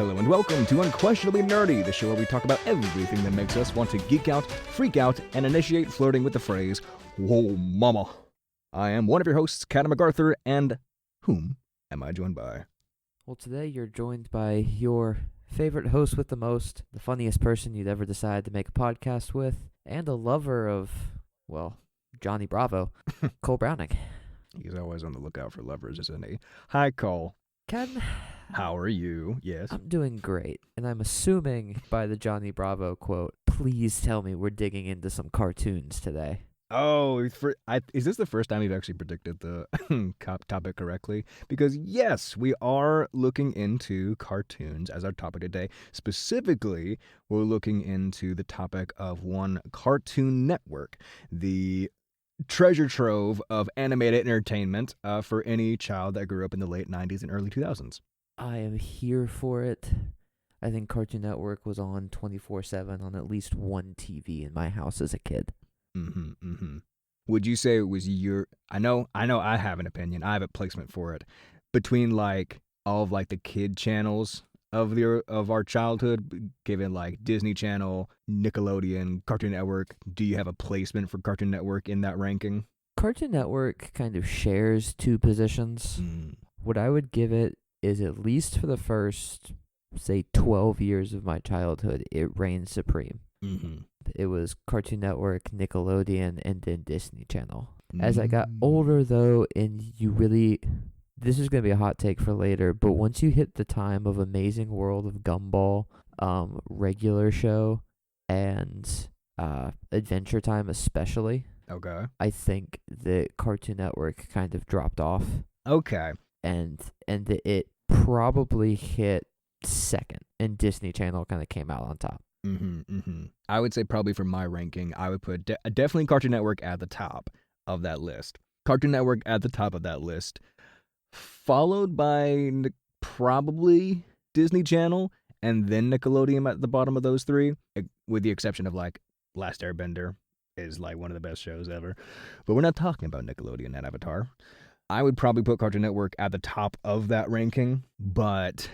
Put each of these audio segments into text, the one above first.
Hello and welcome to Unquestionably Nerdy, the show where we talk about everything that makes us want to geek out, freak out, and initiate flirting with the phrase, "Whoa, mama." I am one of your hosts, Cadden MacArthur, and whom am I joined by? Well, today you're joined by your favorite host with the most, the funniest person you'd ever decide to make a podcast with, and a lover of, well, Johnny Bravo, Cole Browning. He's always on the lookout for lovers, isn't he? Hi, Cole. Ken, How are you? Yes. I'm doing great, and I'm assuming by the Johnny Bravo quote, please tell me we're digging into some cartoons today. Oh, is this the first time you've actually predicted the topic correctly? Because yes, we are looking into cartoons as our topic today. Specifically, we're looking into the topic of one Cartoon Network, the treasure trove of animated entertainment for any child that grew up in the late 90s and early 2000s. I am here for it. I think Cartoon Network was on 24/7 on at least one TV in my house as a kid. Would you say it was your? I know. I have an opinion. I have a placement for it. Between like all of like the kid channels of our childhood, given like Disney Channel, Nickelodeon, Cartoon Network, do you have a placement for Cartoon Network in that ranking? Cartoon Network kind of shares two positions. What I would give it is, at least for the first, say, 12 years of my childhood, it reigned supreme. It was Cartoon Network, Nickelodeon, and then Disney Channel. As I got older, though, and this is going to be a hot take for later, but once you hit the time of Amazing World of Gumball, regular show, and Adventure Time especially, Okay. I think that Cartoon Network kind of dropped off. Okay. And it probably hit second, and Disney Channel kind of came out on top. I would say probably for my ranking, I would put definitely Cartoon Network at the top of that list. Cartoon Network at the top of that list, followed by probably Disney Channel, and then Nickelodeon at the bottom of those three, with the exception of like Last Airbender is like one of the best shows ever. But we're not talking about Nickelodeon and Avatar. I would probably put Cartoon Network at the top of that ranking, but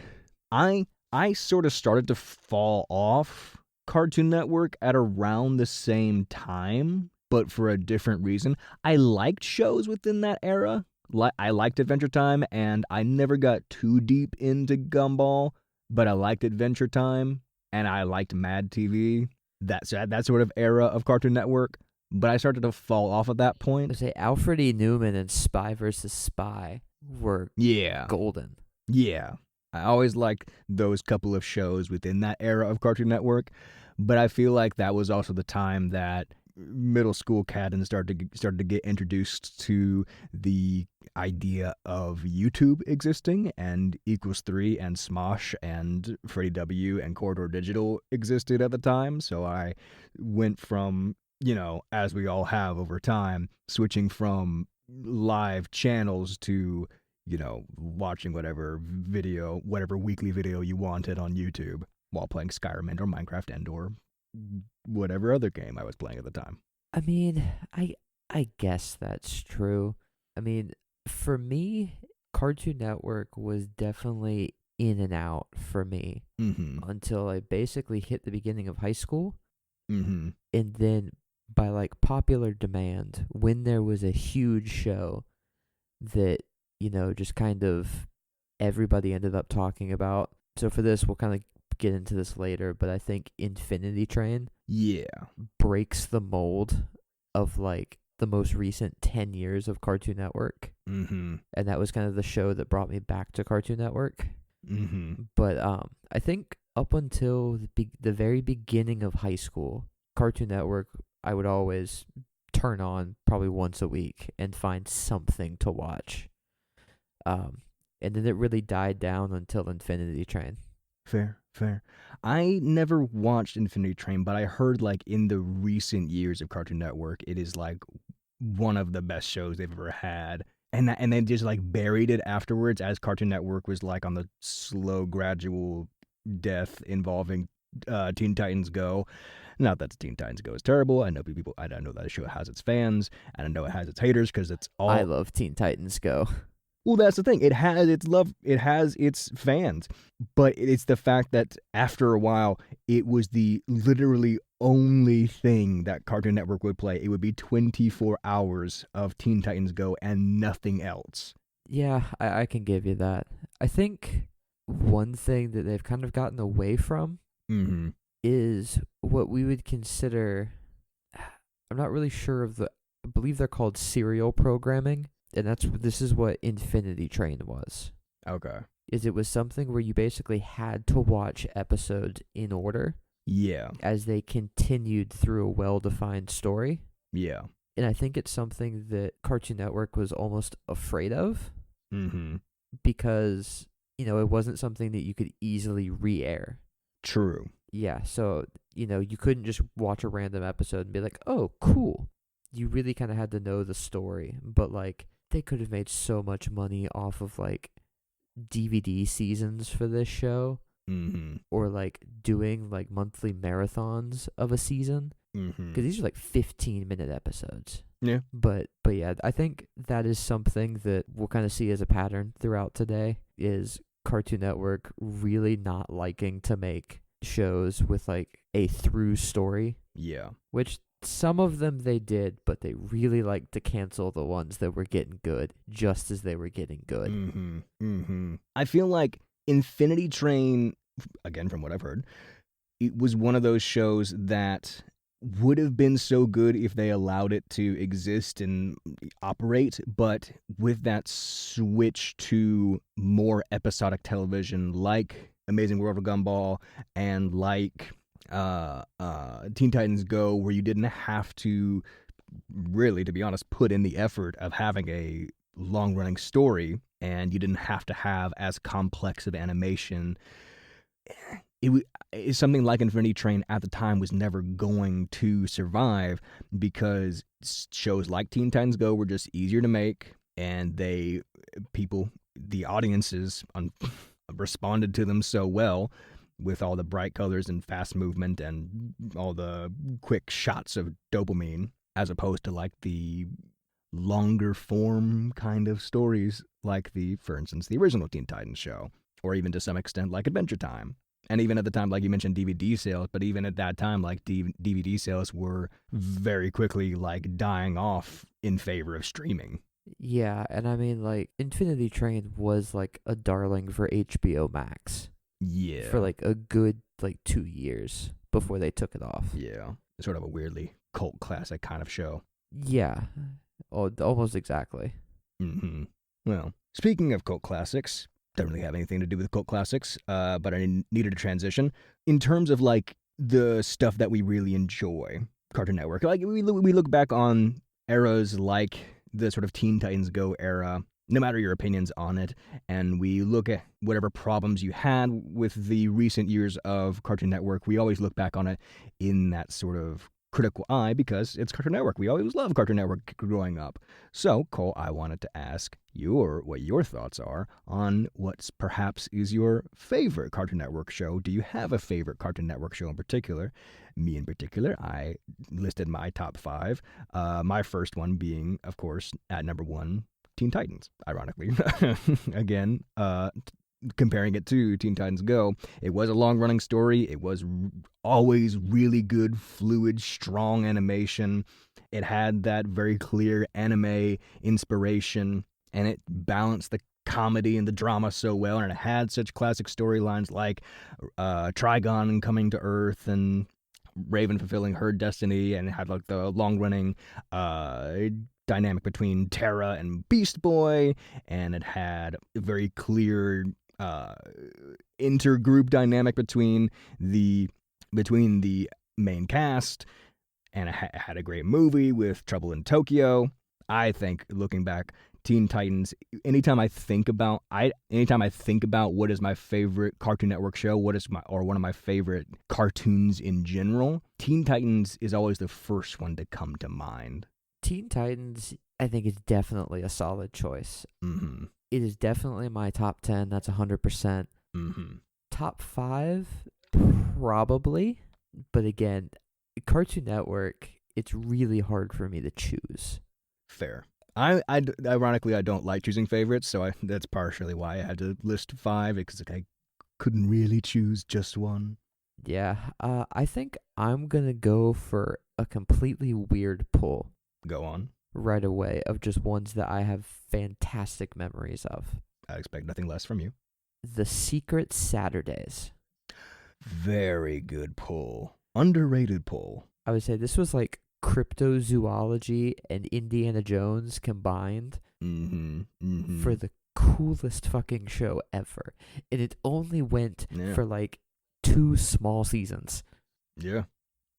I sort of started to fall off Cartoon Network at around the same time, but for a different reason. I liked shows within that era. I liked Adventure Time, and I never got too deep into Gumball, but I liked Adventure Time, and I liked Mad TV. That sort of era of Cartoon Network. But I started to fall off at that point. I say Alfred E. Newman and Spy vs. Spy were golden. Yeah. I always liked those couple of shows within that era of Cartoon Network, but I feel like that was also the time that middle school Cadden started to get introduced to the idea of YouTube existing, and Equals3 and Smosh and Freddie W and Corridor Digital existed at the time. So I went from, as we all have over time, switching from live channels to watching whatever weekly video you wanted on YouTube while playing Skyrim and or Minecraft and or whatever other game I was playing at the time. I mean, I guess that's true. I mean, for me, Cartoon Network was definitely in and out for me until I basically hit the beginning of high school. And then by like popular demand, when there was a huge show that just kind of everybody ended up talking about. So for this, we'll kind of get into this later, but I think Infinity Train breaks the mold of like the most recent 10 years of Cartoon Network. And that was kind of the show that brought me back to Cartoon Network. But I think up until the very beginning of high school, Cartoon Network, I would always turn on probably once a week and find something to watch. And then it really died down until Infinity Train. Fair. I never watched Infinity Train, but I heard like in the recent years of Cartoon Network, it is like one of the best shows they've ever had. And they just like buried it afterwards, as Cartoon Network was like on the slow, gradual death involving Teen Titans Go. Not that Teen Titans Go is terrible. I know that show has its fans, and I know it has its haters because it's all. I love Teen Titans Go. Well, that's the thing. It has its love. It has its fans, but it's the fact that after a while, it was the literally only thing that Cartoon Network would play. It would be 24 hours of Teen Titans Go and nothing else. Yeah, I can give you that. I think one thing that they've kind of gotten away from Mm-hmm. is what we would consider. I'm not really sure of the. I believe they're called serial programming, and this is what Infinity Train was. Okay. It was something where you basically had to watch episodes in order. Yeah. As they continued through a well-defined story. Yeah. And I think it's something that Cartoon Network was almost afraid of. Mm-hmm. Because, it wasn't something that you could easily re-air. True. Yeah, so, you couldn't just watch a random episode and be like, oh, cool. You really kind of had to know the story. But, they could have made so much money off of, DVD seasons for this show. Mm-hmm. Or, doing, monthly marathons of a season. Mm-hmm. Because these are, 15-minute episodes. Yeah. But yeah, I think that is something that we'll kind of see as a pattern throughout today, is Cartoon Network really not liking to make shows with a through story. Yeah. Which some of them they did, but they really liked to cancel the ones that were getting good just as they were getting good. Mm-hmm. Mm-hmm. I feel like Infinity Train, again from what I've heard, it was one of those shows that would have been so good if they allowed it to exist and operate, but with that switch to more episodic television like Amazing World of Gumball and like Teen Titans Go, where you didn't have to really, to be honest, put in the effort of having a long-running story, and you didn't have to have as complex of animation. It's something like Infinity Train at the time was never going to survive because shows like Teen Titans Go were just easier to make, and the audiences responded to them so well with all the bright colors and fast movement and all the quick shots of dopamine, as opposed to the longer form kind of stories like for instance, the original Teen Titans show, or even to some extent like Adventure Time. And even at the time, like you mentioned, DVD sales, but even at that time, DVD sales were very quickly dying off in favor of streaming. Yeah, and I mean, Infinity Train was a darling for HBO Max. Yeah. For a good 2 years before they took it off. Yeah. Sort of a weirdly cult classic kind of show. Yeah. Oh, almost exactly. Mm-hmm. Well, speaking of cult classics, don't really have anything to do with cult classics, but I needed a transition. In terms of the stuff that we really enjoy, Cartoon Network, we look back on eras like the sort of Teen Titans Go era, no matter your opinions on it, and we look at whatever problems you had with the recent years of Cartoon Network. We always look back on it in that sort of critical eye because it's Cartoon Network. We always loved Cartoon Network growing up. So, Cole, I wanted to ask what your thoughts are on what perhaps is your favorite Cartoon Network show. Do you have a favorite Cartoon Network show in particular? Me in particular, I listed my top 5. My first one being, of course, at number 1, Teen Titans, ironically. Again, comparing it to Teen Titans Go, it was a long-running story. It was always really good, fluid, strong animation. It had that very clear anime inspiration, and it balanced the comedy and the drama so well, and it had such classic storylines like Trigon coming to Earth and Raven fulfilling her destiny, and it had the long-running dynamic between Terra and Beast Boy, and it had a very clear intergroup dynamic between the main cast, and it had a great movie with Trouble in Tokyo. I think, looking back, Teen Titans, anytime I think about what is my favorite Cartoon Network show, one of my favorite cartoons in general, Teen Titans is always the first one to come to mind. Teen Titans, I think, is definitely a solid choice. Mm-hmm. It is definitely my top 10. That's 100%. Mm-hmm. Top 5, probably. But again, Cartoon Network, it's really hard for me to choose. Fair. Ironically, I don't like choosing favorites, so that's partially why I had to list 5, because I couldn't really choose just one. Yeah, I think I'm gonna go for a completely weird pull Go on. right away of just ones that I have fantastic memories of. I expect nothing less from you. The Secret Saturdays. Very good pull. Underrated pull. I would say this was like cryptozoology and Indiana Jones combined for the coolest fucking show ever. And it only went for like 2 small seasons. Yeah.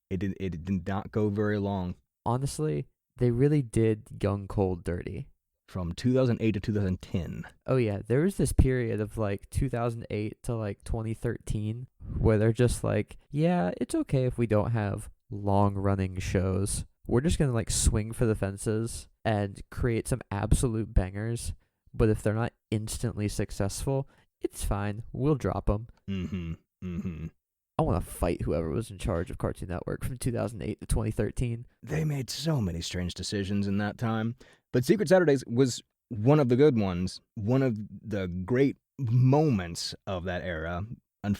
It did not go very long. Honestly, they really did Young Cold dirty. From 2008 to 2010. Oh yeah, there was this period of like 2008 to like 2013 where they're just like, yeah, it's okay if we don't have long-running shows. We're just going to like swing for the fences and create some absolute bangers, but if they're not instantly successful, it's fine. We'll drop them. I want to fight whoever was in charge of Cartoon Network from 2008 to 2013. They made so many strange decisions in that time. But Secret Saturdays was one of the good ones, one of the great moments of that era,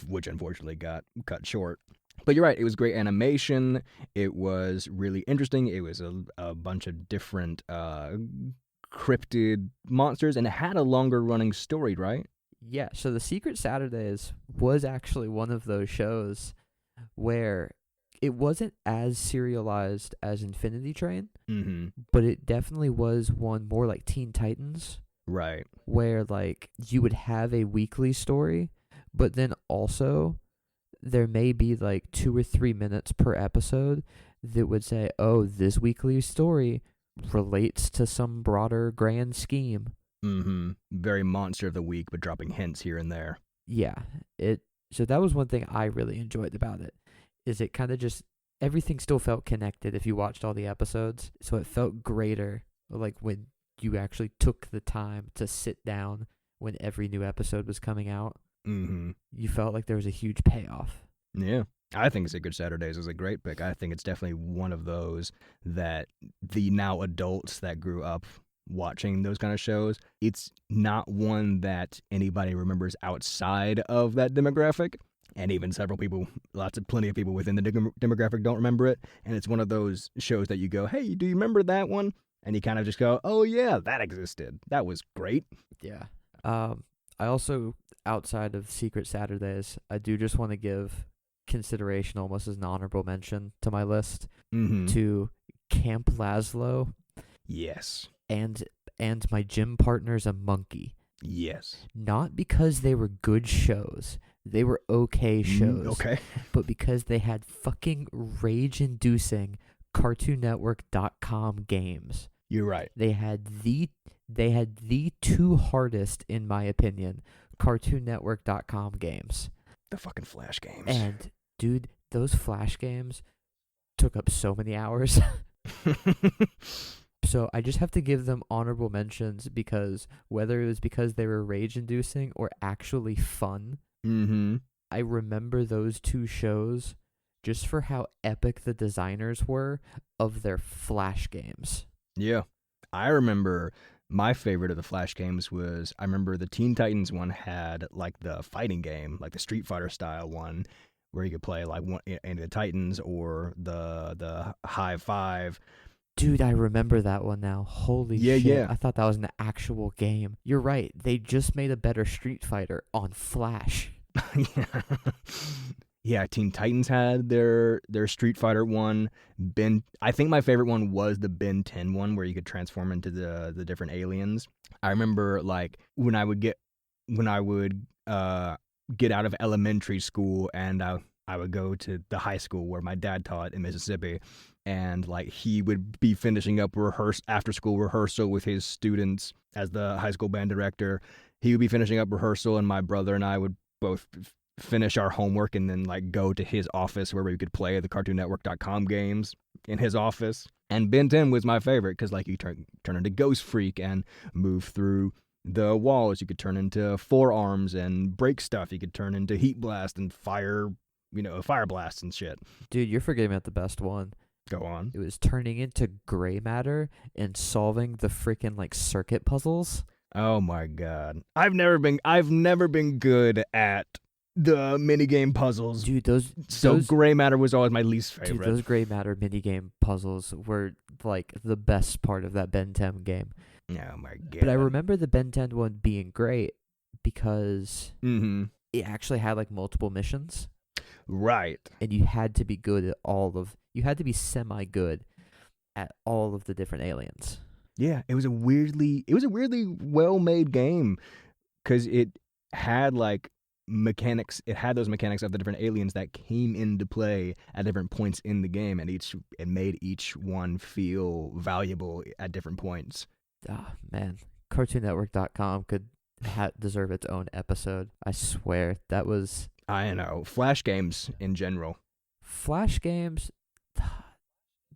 which unfortunately got cut short. But you're right, it was great animation. It was really interesting. It was a bunch of different cryptid monsters, and it had a longer running story, right? Yeah, so the Secret Saturdays was actually one of those shows where it wasn't as serialized as Infinity Train, but it definitely was one more like Teen Titans. Right. Where like you would have a weekly story, but then also there may be like 2 or 3 minutes per episode that would say, oh, this weekly story relates to some broader grand scheme. Very monster of the week, but dropping hints here and there. Yeah. So that was one thing I really enjoyed about it, is it kind of just, everything still felt connected if you watched all the episodes. So it felt greater, like when you actually took the time to sit down when every new episode was coming out. You felt like there was a huge payoff. Yeah. I think Secret Saturdays is a great pick. I think it's definitely one of those that the now adults that grew up watching those kind of shows, it's not one that anybody remembers outside of that demographic. And even several people, plenty of people within the demographic don't remember it. And it's one of those shows that you go, hey, do you remember that one? And you kind of just go, oh yeah, that existed. That was great. Yeah. I also, outside of Secret Saturdays, I do just want to give consideration, almost as an honorable mention to my list, to Camp Laszlo. Yes. And my gym partner's a monkey. Yes. Not because they were good shows. They were okay shows. Okay. But because they had fucking rage-inducing CartoonNetwork.com games. You're right. They had the 2 hardest, in my opinion, CartoonNetwork.com games. The fucking Flash games. And, dude, those Flash games took up so many hours. So I just have to give them honorable mentions because whether it was because they were rage-inducing or actually fun, I remember those 2 shows just for how epic the designers were of their Flash games. Yeah. I remember my favorite of the Flash games was, I remember the Teen Titans one had like the fighting game, like the Street Fighter style one, where you could play like any of the Titans or the High Five. Dude, I remember that one now. Holy shit. Yeah. I thought that was an actual game. You're right. They just made a better Street Fighter on Flash. Yeah, Teen Titans had their Street Fighter one. I think my favorite one was the Ben 10 one, where you could transform into the different aliens. I remember like when I would get out of elementary school and I would go to the high school where my dad taught in Mississippi, and like he would be finishing up after school rehearsal with his students as the high school band director. He would be finishing up rehearsal, and my brother and I would both finish our homework and then like go to his office where we could play the CartoonNetwork.com games in his office. And Ben 10 was my favorite because like you turn into Ghost Freak and move through the walls. You could turn into forearms and break stuff. You could turn into Heat Blast and fire blasts and shit. Dude, you're forgetting about the best one. Go on. It was turning into gray matter and solving the freaking like circuit puzzles. Oh my god. I've never been good at the minigame puzzles. Dude, so gray matter was always my least favorite. Dude, those gray matter minigame puzzles were like the best part of that Ben 10 game. Oh my god. But I remember the Ben 10 one being great because it actually had like multiple missions. Right. And you had to be good at you had to be semi good at all of the different aliens. Yeah, it was a weirdly well made game because it had like mechanics. It had those mechanics of the different aliens that came into play at different points in the game, and it made each one feel valuable at different points. Oh man, CartoonNetwork.com could deserve its own episode. I swear that was. I know. Flash games in general. Flash games.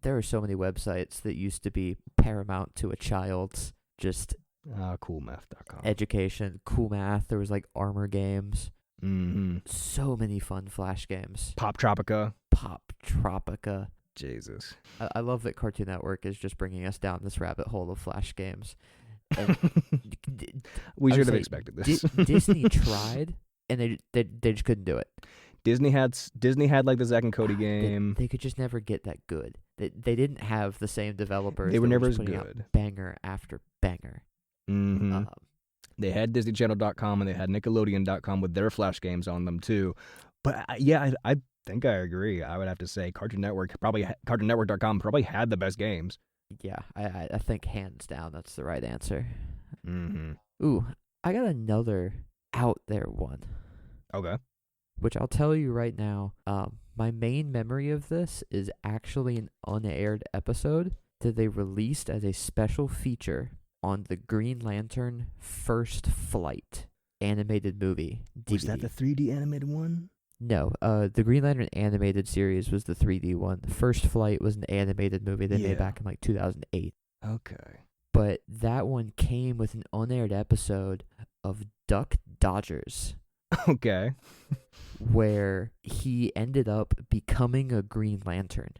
There are so many websites that used to be paramount to a child's just coolmath.com. education. Cool Math. There was like Armor games. Mm-hmm. So many fun Flash games. Pop Tropica. Jesus. I love that Cartoon Network is just bringing us down this rabbit hole of Flash games. We should have expected this. Disney tried, and they just couldn't do it. Disney had like the Zack and Cody game. They could just never get that good. They didn't have the same developers. They were never as good. Banger after banger. Mm-hmm. They had DisneyChannel.com and they had Nickelodeon.com with their Flash games on them too. But I think I agree. I would have to say Cartoon Network, CartoonNetwork.com probably had the best games. Yeah, I think hands down that's the right answer. Mm-hmm. Ooh, I got another out there one. Okay. Which I'll tell you right now, my main memory of this is actually an unaired episode that they released as a special feature on the Green Lantern First Flight animated movie DVD. Was that the 3D animated one? No, the Green Lantern animated series was the 3D one. The First Flight was an animated movie they made back in like 2008. Okay. But that one came with an unaired episode of Duck Dodgers. Okay. Where he ended up becoming a Green Lantern.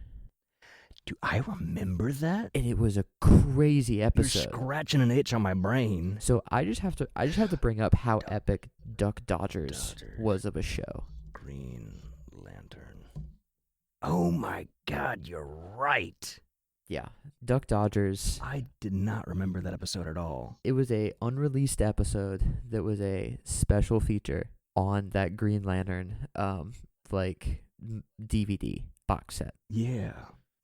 Do I remember that? And it was a crazy episode. You're scratching an itch on my brain. So I just have to bring up how epic Duck Dodgers was of a show. Green Lantern. Oh my god, you're right. Yeah, Duck Dodgers. I did not remember that episode at all. It was a unreleased episode that was a special feature on that Green Lantern DVD box set. Yeah.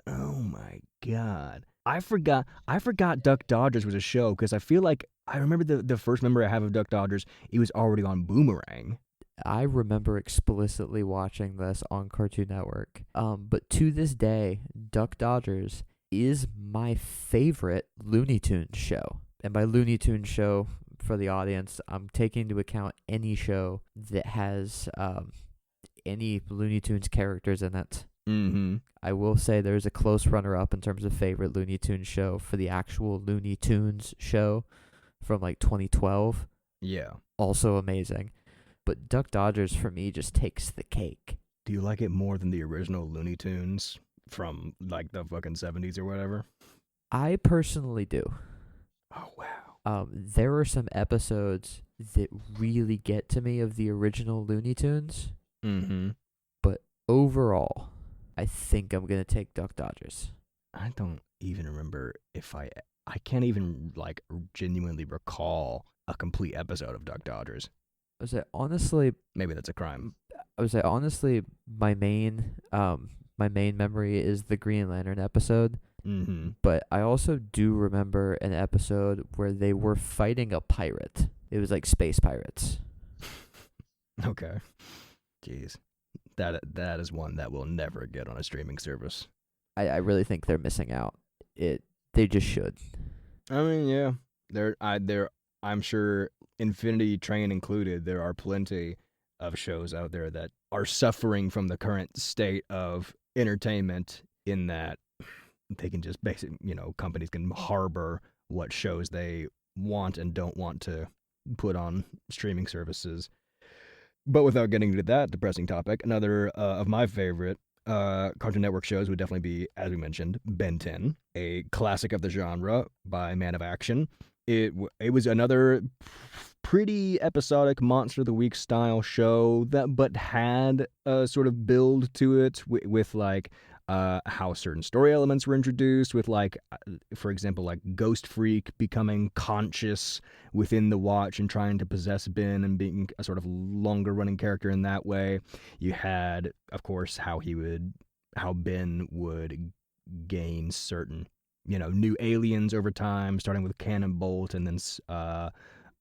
Oh my god. I forgot Duck Dodgers was a show because I feel like I remember the first memory I have of Duck Dodgers, it was already on Boomerang. I remember explicitly watching this on Cartoon Network. But to this day, Duck Dodgers is my favorite Looney Tunes show. And by Looney Tunes show, for the audience, I'm taking into account any show that has any Looney Tunes characters in it. Mm-hmm. I will say there's a close runner-up in terms of favorite Looney Tunes show for the actual Looney Tunes show from like 2012. Yeah. Also amazing. But Duck Dodgers for me just takes the cake. Do you like it more than the original Looney Tunes from like the fucking 70s or whatever? I personally do. Oh, wow. There are some episodes that really get to me of the original Looney Tunes. Mm-hmm. But overall, I think I'm going to take Duck Dodgers. I don't even remember if I can't even like genuinely recall a complete episode of Duck Dodgers. I would say honestly, maybe that's a crime. I would say honestly, my main memory is the Green Lantern episode. Mm-hmm. But I also do remember an episode where they were fighting a pirate. It was like space pirates. Okay. Jeez. That is one that will never get on a streaming service. I really think they're missing out. They just should. I mean, yeah. I'm sure, Infinity Train included, there are plenty of shows out there that are suffering from the current state of entertainment in that they can just companies can harbor what shows they want and don't want to put on streaming services. But without getting into that depressing topic, another of my favorite Cartoon Network shows would definitely be, as we mentioned, Ben 10, a classic of the genre by Man of Action. It was another pretty episodic Monster of the Week style show that but had a sort of build to it with like how certain story elements were introduced with like for example like Ghost Freak becoming conscious within the watch and trying to possess Ben and being a sort of longer running character in that way. You had of course how Ben would gain certain new aliens over time, starting with Cannon Bolt and then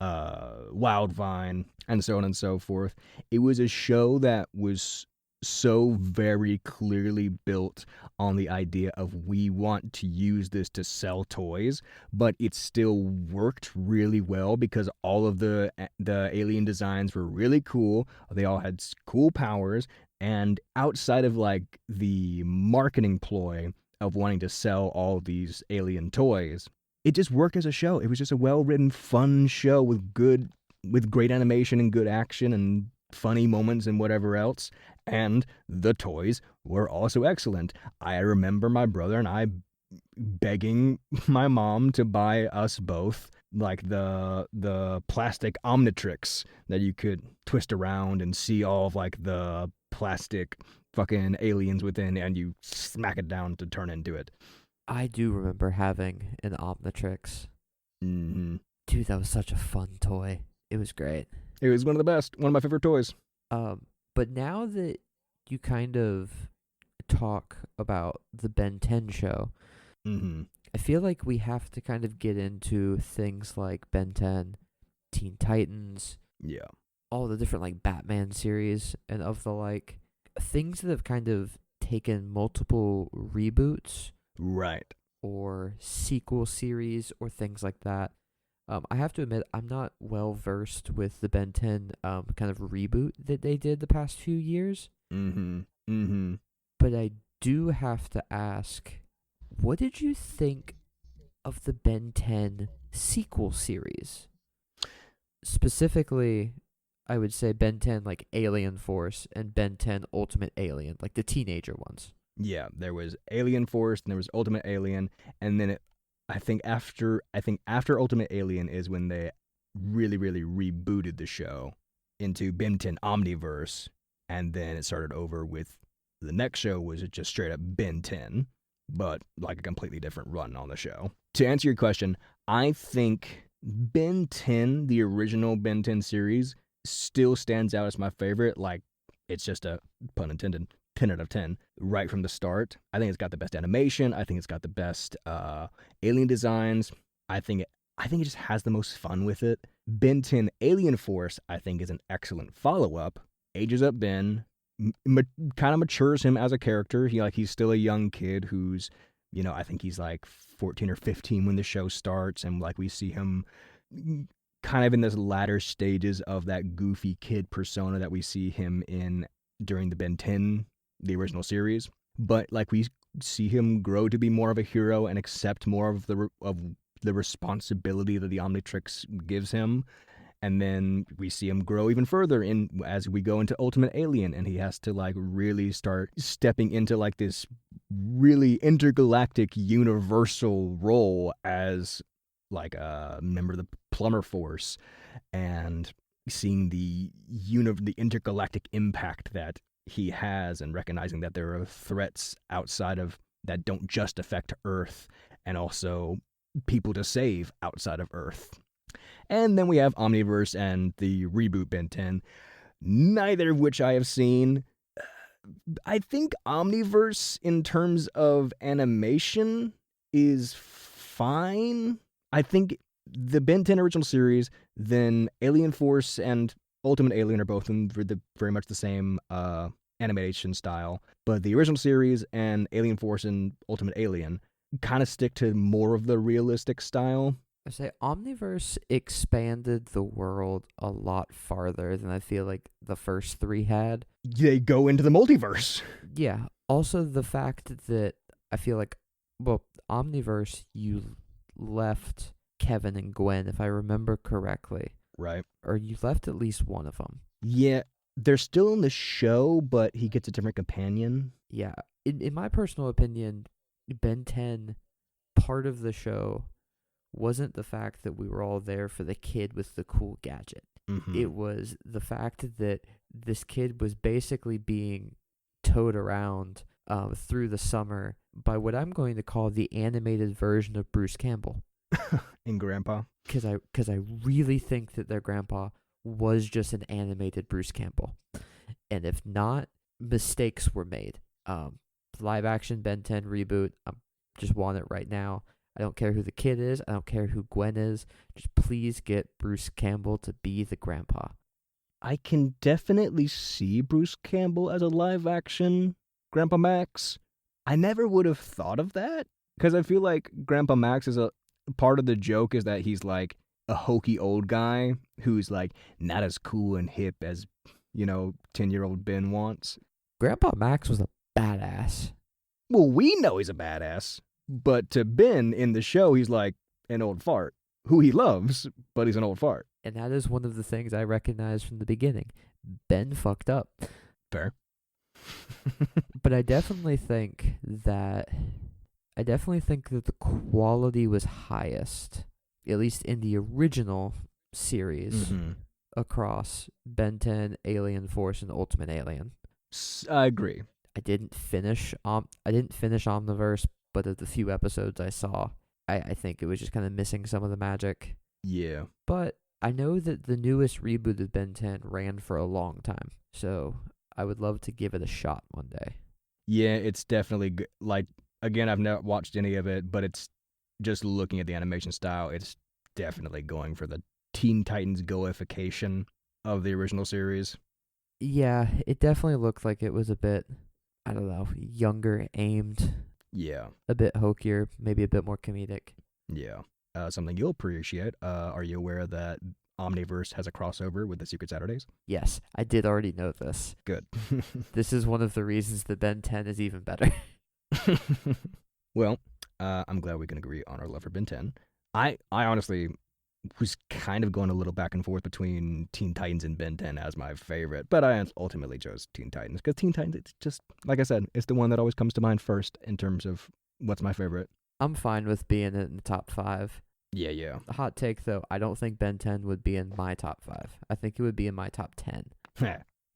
Wildvine, and so on and so forth. It was a show that was so very clearly built on the idea of we want to use this to sell toys, but it still worked really well because all of the alien designs were really cool. They all had cool powers, and outside of like the marketing ploy of wanting to sell all these alien toys, it just worked as a show. It was just a well-written, fun show with great animation and good action and funny moments and whatever else. And the toys were also excellent. I remember my brother and I begging my mom to buy us both like the plastic omnitrix that you could twist around and see all of like the plastic fucking aliens within, and you smack it down to turn into it. I do remember having an Omnitrix. Mm-hmm. Dude, that was such a fun toy. It was great. It was one of the best. One of my favorite toys. But now that you kind of talk about the Ben 10 show, mm-hmm. I feel like we have to kind of get into things like Ben 10, Teen Titans, yeah, all the different like Batman series and of the like things that have kind of taken multiple reboots, right, or sequel series or things like that. I have to admit, I'm not well versed with the Ben 10 kind of reboot that they did the past few years. Mm-hmm. Mm-hmm. But I do have to ask, what did you think of the Ben 10 sequel series? Specifically, I would say Ben 10 like Alien Force and Ben 10 Ultimate Alien, like the teenager ones. Yeah, there was Alien Force and there was Ultimate Alien, and then I think after Ultimate Alien is when they really rebooted the show into Ben 10 Omniverse, and then it started over with the next show was just straight up Ben 10, but like a completely different run on the show. To answer your question, I think Ben 10, the original Ben 10 series, still stands out as my favorite. Like, it's just a, pun intended, 10 out of 10 right from the start. I think it's got the best animation. I think it's got the best alien designs. I think it just has the most fun with it. Ben 10 Alien Force, I think, is an excellent follow-up. Ages up Ben, kind of matures him as a character. He's still a young kid who's, I think he's like 14 or 15 when the show starts, and like we see him kind of in this latter stages of that goofy kid persona that we see him in during the Ben 10, the original series. But like we see him grow to be more of a hero and accept more of the responsibility that the Omnitrix gives him. And then we see him grow even further as we go into Ultimate Alien, and he has to like really start stepping into like this really intergalactic universal role as like a member of the Plumber Force, and seeing the intergalactic impact that he has, and recognizing that there are threats outside of that don't just affect Earth, and also people to save outside of Earth. And then we have Omniverse and the reboot Ben 10, neither of which I have seen. I think Omniverse, in terms of animation, is fine. I think the Ben 10 original series, then Alien Force and Ultimate Alien are both in very much the same animation style. But the original series and Alien Force and Ultimate Alien kind of stick to more of the realistic style. I say Omniverse expanded the world a lot farther than I feel like the first three had. They go into the multiverse. Yeah. Also, the fact that I feel like, well, Omniverse, you left Kevin and Gwen, if I remember correctly. Right. Or you left at least one of them. Yeah. they're still in the show, but he gets a different companion. Yeah. In my personal opinion, Ben 10, part of the show wasn't the fact that we were all there for the kid with the cool gadget. Mm-hmm. It was the fact that this kid was basically being towed around through the summer by what I'm going to call the animated version of Bruce Campbell. In Grandpa. Because I really think that their grandpa was just an animated Bruce Campbell. And if not, mistakes were made. Live action Ben 10 reboot, I just want it right now. I don't care who the kid is. I don't care who Gwen is. Just please get Bruce Campbell to be the grandpa. I can definitely see Bruce Campbell as a live action Grandpa Max. I never would have thought of that because I feel like Grandpa Max is a part of the joke is that he's like a hokey old guy who's like not as cool and hip as, 10-year-old Ben wants. Grandpa Max was a badass. Well, we know he's a badass, but to Ben in the show, he's like an old fart who he loves, but he's an old fart. And that is one of the things I recognized from the beginning. Ben fucked up. Fair. But I definitely think that the quality was highest, at least in the original series, across Ben 10, Alien Force, and Ultimate Alien. I agree. I didn't finish Omniverse, but of the few episodes I saw, I think it was just kind of missing some of the magic. Yeah. But I know that the newest reboot of Ben 10 ran for a long time, so I would love to give it a shot one day. Yeah, it's definitely good. Like, again, I've not watched any of it, but it's just looking at the animation style, it's definitely going for the Teen Titans Goification of the original series. Yeah, it definitely looked like it was a bit, I don't know, younger aimed. Yeah. A bit hokier, maybe a bit more comedic. Yeah. Something you'll appreciate. Are you aware that Omniverse has a crossover with the Secret Saturdays? Yes, I did already know this. Good. This is one of the reasons that Ben 10 is even better. Well, I'm glad we can agree on our love for Ben 10. I honestly was kind of going a little back and forth between Teen Titans and Ben 10 as my favorite, but I ultimately chose Teen Titans because Teen Titans, it's just, like I said, it's the one that always comes to mind first in terms of what's my favorite. I'm fine with being in the top 5. Yeah. Hot take, though, I don't think Ben 10 would be in my top 5. I think it would be in my top 10.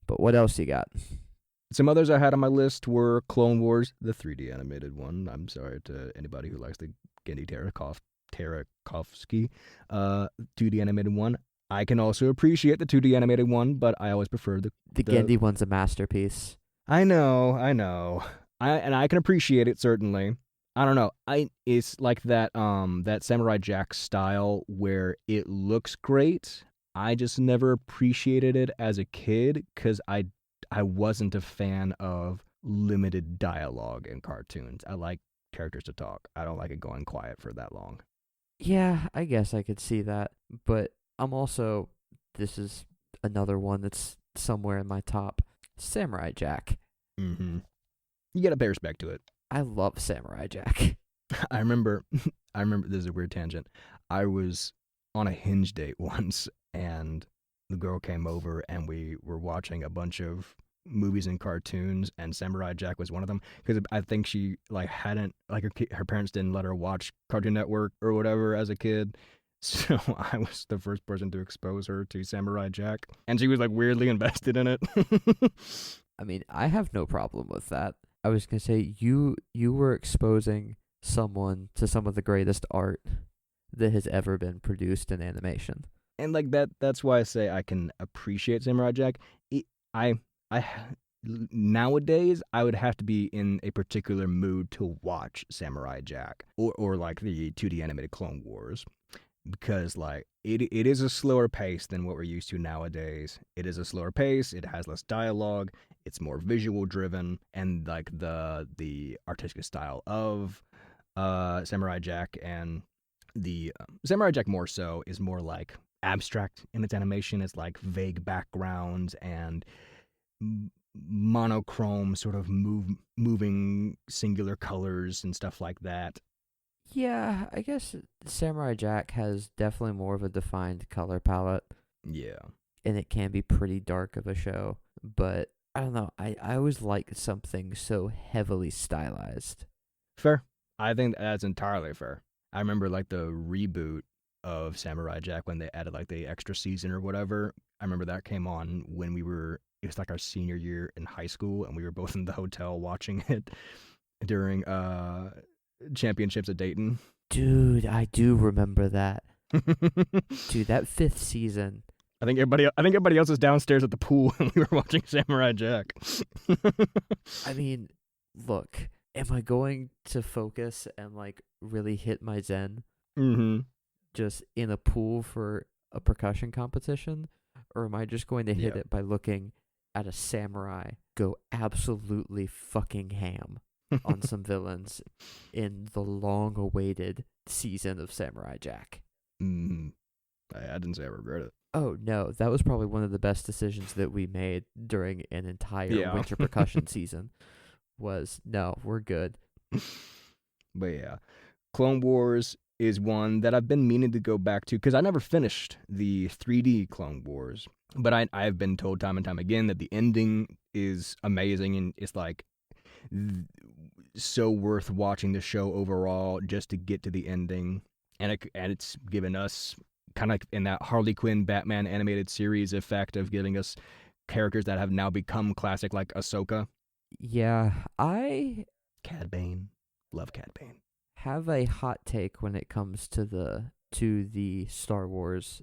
But what else you got? Some others I had on my list were Clone Wars, the 3D animated one. I'm sorry to anybody who likes the Gendy Tarakovsky 2D animated one. I can also appreciate the 2D animated one, but I always prefer the Gendy one's a masterpiece. I know. I can appreciate it, certainly. I don't know. It's like that Samurai Jack style where it looks great. I just never appreciated it as a kid because I wasn't a fan of limited dialogue in cartoons. I like characters to talk. I don't like it going quiet for that long. Yeah, I guess I could see that. But I'm also, this is another one that's somewhere in my top. Samurai Jack. Mm-hmm. You gotta pay respect to it. I love Samurai Jack. I remember, this is a weird tangent. I was on a Hinge date once, and the girl came over, and we were watching a bunch of movies and cartoons, and Samurai Jack was one of them, because I think she, hadn't, her parents didn't let her watch Cartoon Network or whatever as a kid, so I was the first person to expose her to Samurai Jack, and she was, weirdly invested in it. I mean, I have no problem with that. I was going to say, you were exposing someone to some of the greatest art that has ever been produced in animation. And that's why I say I can appreciate Samurai Jack. Nowadays, I would have to be in a particular mood to watch Samurai Jack or the 2D animated Clone Wars. Because it is a slower pace than what we're used to nowadays. It is a slower pace. It has less dialogue. It's more visual driven, and the artistic style of Samurai Jack and the Samurai Jack more so is more abstract in its animation. It's vague backgrounds and monochrome sort of moving singular colors and stuff like that. Yeah, I guess Samurai Jack has definitely more of a defined color palette. Yeah. And it can be pretty dark of a show. but I don't know. I always like something so heavily stylized. Fair. I think that's entirely fair. I remember like the reboot of Samurai Jack when they added like the extra season or whatever. I remember that came on when it was like our senior year in high school, and we were both in the hotel watching it during championships at Dayton. Dude, I do remember that. Dude, that 5th season. I think everybody else was downstairs at the pool and we were watching Samurai Jack. I mean, look, am I going to focus and like really hit my zen just in a pool for a percussion competition? Or am I just going to hit it by looking at a samurai go absolutely fucking ham on some villains in the long-awaited season of Samurai Jack? I didn't say I regret it. Oh, no, that was probably one of the best decisions that we made during an entire winter percussion season was, no, we're good. But yeah, Clone Wars is one that I've been meaning to go back to because I never finished the 3D Clone Wars. But I've been told time and time again that the ending is amazing and it's like so worth watching the show overall just to get to the ending. And it's given us kind of in that Harley Quinn Batman animated series effect of giving us characters that have now become classic, like Ahsoka. Yeah, I Cad Bane. Love Cad Bane. Have a hot take when it comes to the Star Wars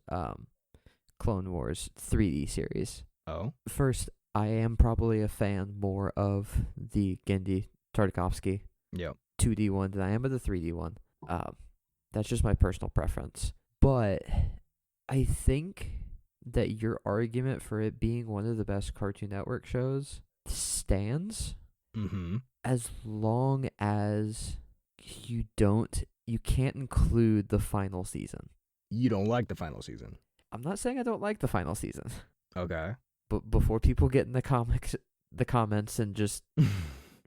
Clone Wars 3D series. Oh. First, I am probably a fan more of the Genndy Tartakovsky 2D one than I am of the 3D one. That's just my personal preference. But I think that your argument for it being one of the best Cartoon Network shows stands as long as you can't include the final season. You don't like the final season? I'm not saying I don't like the final season. Okay. But before people get in the comments and just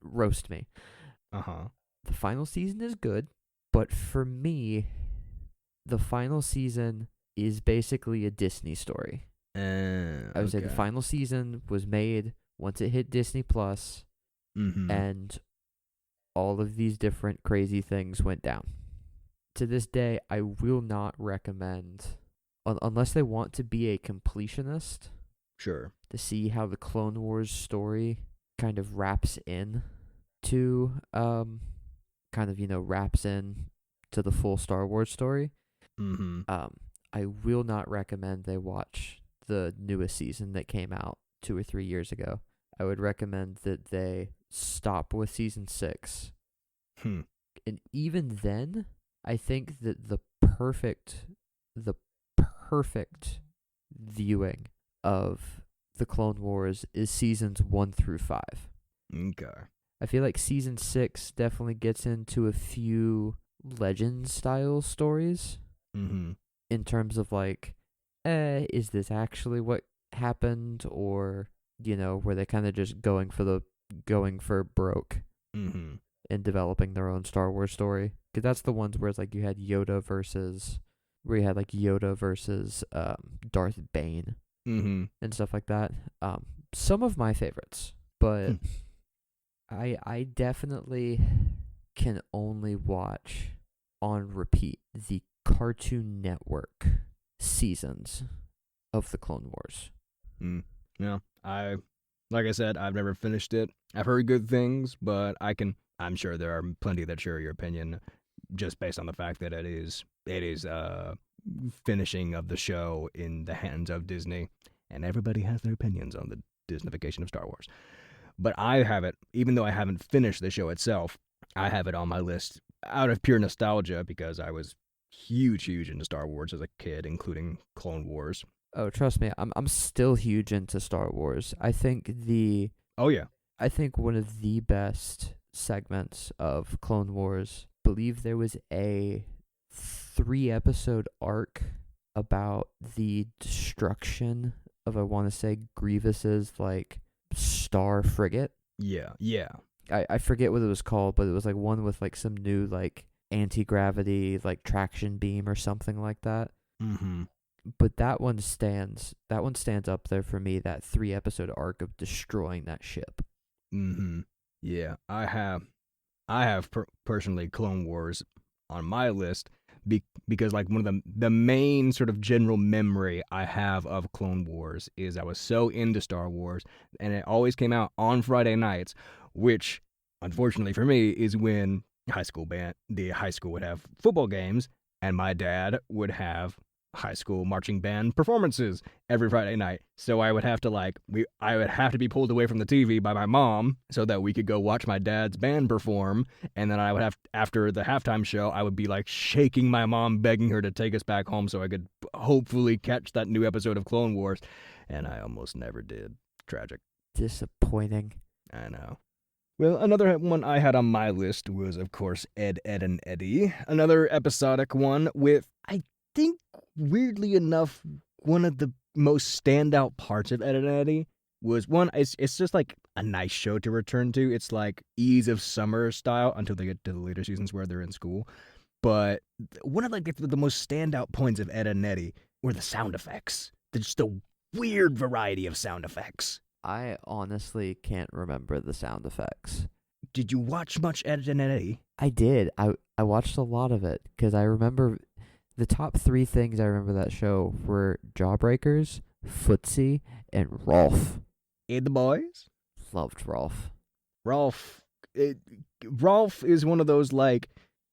roast me. The final season is good, but for me, the final season is basically a Disney story. I would say the final season was made once it hit Disney Plus, and all of these different crazy things went down. To this day, I will not recommend, unless they want to be a completionist, sure, to see how the Clone Wars story kind of wraps in to, wraps in to the full Star Wars story. I will not recommend they watch the newest season that came out 2 or 3 years ago. I would recommend that they stop with season 6. And even then, I think that the perfect viewing of the Clone Wars is seasons 1 through 5. Okay. I feel like season 6 definitely gets into a few legend style stories. In terms of like, is this actually what happened, or were they kind of just going for broke and developing their own Star Wars story? Because that's the ones where it's like you had Yoda versus Darth Bane and stuff like that. Some of my favorites, but I definitely can only watch on repeat the Cartoon Network seasons of the Clone Wars. Yeah, like I said, I've never finished it. I've heard good things, but I'm sure there are plenty that share your opinion just based on the fact that it is finishing of the show in the hands of Disney, and everybody has their opinions on the Disneyfication of Star Wars. But I have it, even though I haven't finished the show itself, I have it on my list out of pure nostalgia because I was huge into Star Wars as a kid, including Clone Wars. Oh, trust me, I'm still huge into Star Wars. I think I think one of the best segments of Clone Wars, I believe there was a 3-episode arc about the destruction of, I want to say, Grievous's like star frigate. Yeah. I forget what it was called, but it was like one with like some new like anti-gravity like traction beam or something like that. But that one stands up there for me, that 3 episode arc of destroying that ship. Yeah, I have personally Clone Wars on my list because like one of the main sort of general memory I have of Clone Wars is I was so into Star Wars and it always came out on Friday nights, which unfortunately for me is when the high school would have football games and my dad would have high school marching band performances every Friday night. So I would have to be pulled away from the TV by my mom so that we could go watch my dad's band perform. And then I would have, after the halftime show, I would be like shaking my mom, begging her to take us back home so I could hopefully catch that new episode of Clone Wars. And I almost never did. Tragic. Disappointing. I know. Well, another one I had on my list was, of course, Ed, Ed, and Eddie. Another episodic one with, I think, weirdly enough, one of the most standout parts of Ed, Ed, and Eddie was one, it's just like a nice show to return to. It's like Ease of Summer style until they get to the later seasons where they're in school. But one of like the most standout points of Ed, Ed, and Eddie were the sound effects. Just a weird variety of sound effects. I honestly can't remember the sound effects. Did you watch much Ed, Ed, and Eddie? I did. I watched a lot of it because I remember the top 3 things I remember that show were Jawbreakers, Footsie, and Rolf. And the boys? Loved Rolf. Rolf. Rolf is one of those like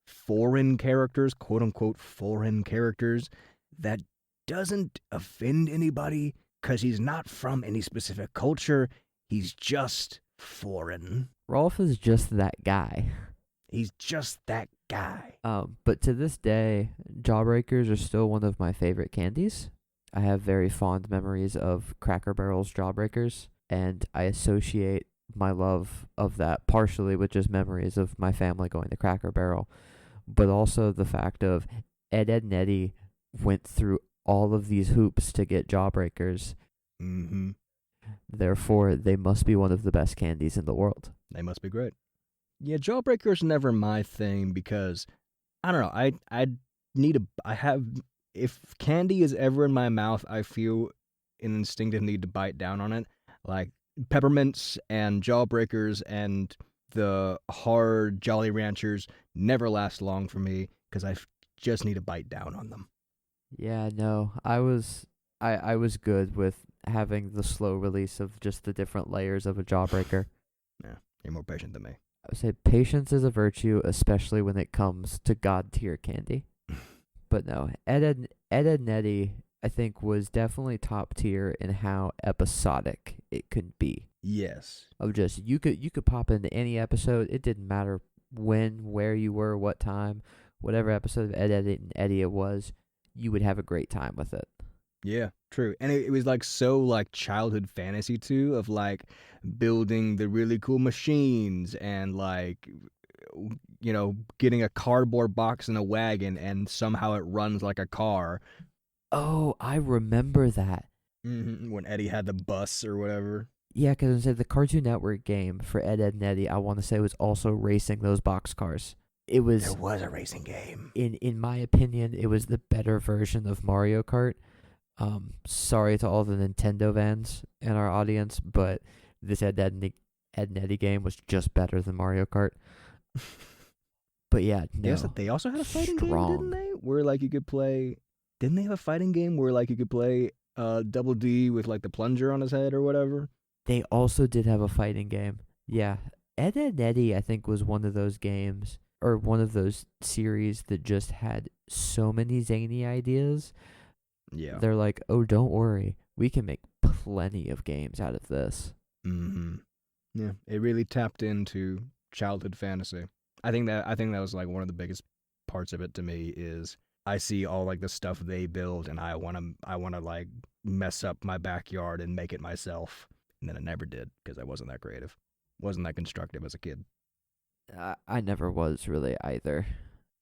foreign characters, quote unquote foreign characters, that doesn't offend anybody because he's not from any specific culture. He's just foreign. Rolf is just that guy. He's just that guy. But to this day, Jawbreakers are still one of my favorite candies. I have very fond memories of Cracker Barrel's Jawbreakers, and I associate my love of that partially with just memories of my family going to Cracker Barrel, but also the fact of Ed, Ed, and Eddie went through all of these hoops to get Jawbreakers. Mm-hmm. Therefore, they must be one of the best candies in the world. They must be great. Yeah, Jawbreaker's never my thing because I don't know. If candy is ever in my mouth, I feel an instinctive need to bite down on it. Like peppermints and Jawbreakers and the hard Jolly Ranchers never last long for me because I just need to bite down on them. Yeah, no, I was good with having the slow release of just the different layers of a Jawbreaker. Yeah, you're more patient than me. I would say patience is a virtue, especially when it comes to god tier candy. But no, Ed, and Eddie, I think, was definitely top tier in how episodic it could be. Yes. Of just you could pop into any episode. It didn't matter when, where you were, what time, whatever episode of Ed, and Eddie it was, you would have a great time with it. Yeah, true. And it was like so like childhood fantasy too, of like building the really cool machines and like, you know, getting a cardboard box in a wagon and somehow it runs like a car. Oh, I remember that. Mm-hmm. When Eddie had the bus or whatever. Yeah, because the Cartoon Network game for Ed, and Eddie, I want to say, was also racing those boxcars. There was a racing game. In my opinion, it was the better version of Mario Kart. Sorry to all the Nintendo fans in our audience, but this Ed, and Eddie game was just better than Mario Kart. But yeah, no. Yes, they also had a fighting game, didn't they? Where like you could play. Didn't they have a fighting game where like you could play Double D with like the plunger on his head or whatever? They also did have a fighting game. Yeah, Ed, and Eddie, I think, was one of those games or one of those series that just had so many zany ideas. Yeah. They're like, oh, don't worry. We can make plenty of games out of this. Mm-hmm. Yeah, it really tapped into childhood fantasy. I think that was like one of the biggest parts of it to me is I see all like the stuff they build and I want to like mess up my backyard and make it myself. And then I never did because I wasn't that creative. Wasn't that constructive as a kid. I never was really either.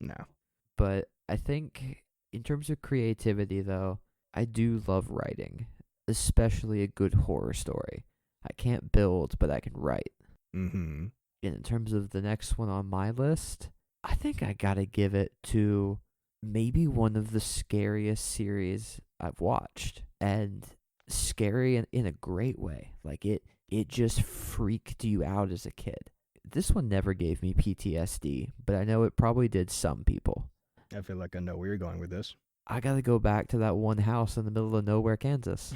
No. But I think in terms of creativity, though, I do love writing, especially a good horror story. I can't build, but I can write. Mm-hmm. And in terms of the next one on my list, I think I gotta give it to maybe one of the scariest series I've watched, and scary in a great way. Like it just freaked you out as a kid. This one never gave me PTSD, but I know it probably did some people. I feel like I know where you're going with this. I gotta go back to that one house in the middle of nowhere, Kansas.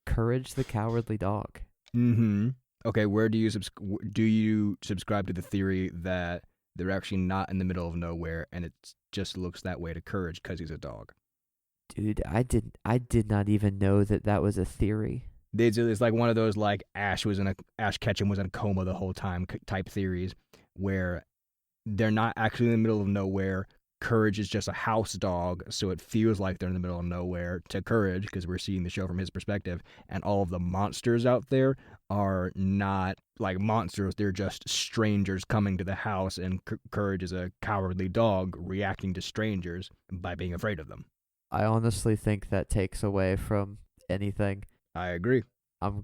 Courage the Cowardly Dog. Mm-hmm. Okay, where do you subscribe to the theory that they're actually not in the middle of nowhere and it just looks that way to Courage because he's a dog? Dude, I did not even know that was a theory. It's like one of those like Ash Ketchum was in a coma the whole time type theories where they're not actually in the middle of nowhere. Courage is just a house dog, so it feels like they're in the middle of nowhere to Courage because we're seeing the show from his perspective. And all of the monsters out there are not like monsters, they're just strangers coming to the house, and Courage is a cowardly dog reacting to strangers by being afraid of them. I honestly think that takes away from anything. I agree. I'm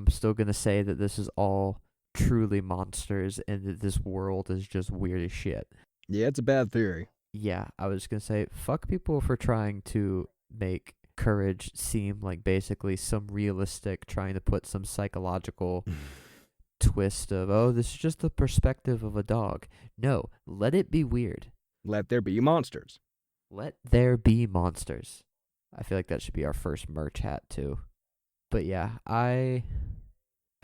still gonna say that this is all truly monsters and that this world is just weird as shit. Yeah, it's a bad theory. Yeah, I was gonna say fuck people for trying to make Courage seem like basically some realistic, trying to put some psychological twist of, oh, this is just the perspective of a dog. No, let it be weird. Let there be monsters. Let there be monsters. I feel like that should be our first merch hat too. But yeah,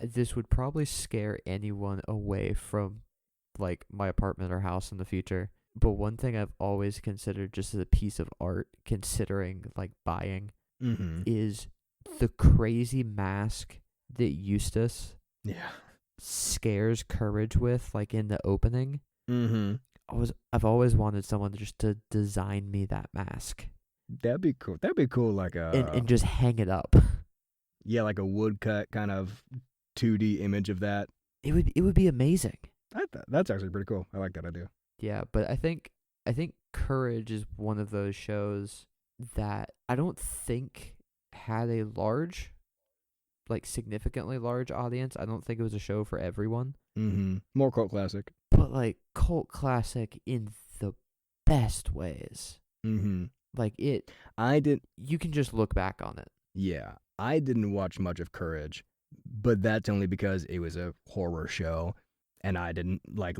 this would probably scare anyone away from like my apartment or house in the future. But one thing I've always considered just as a piece of art, considering like buying, is the crazy mask that Eustace scares Courage with, like in the opening. I've always wanted someone to design me that mask. That'd be cool. That'd be cool, like and just hang it up. Yeah, like a woodcut kind of 2D image of that. It would be amazing. That's actually pretty cool. I like that idea. Yeah, but I think Courage is one of those shows that I don't think had a large, like significantly large audience. I don't think it was a show for everyone. More cult classic. But like cult classic in the best ways. Like it. You can just look back on it. Yeah, I didn't watch much of Courage, but that's only because it was a horror show, and I didn't like.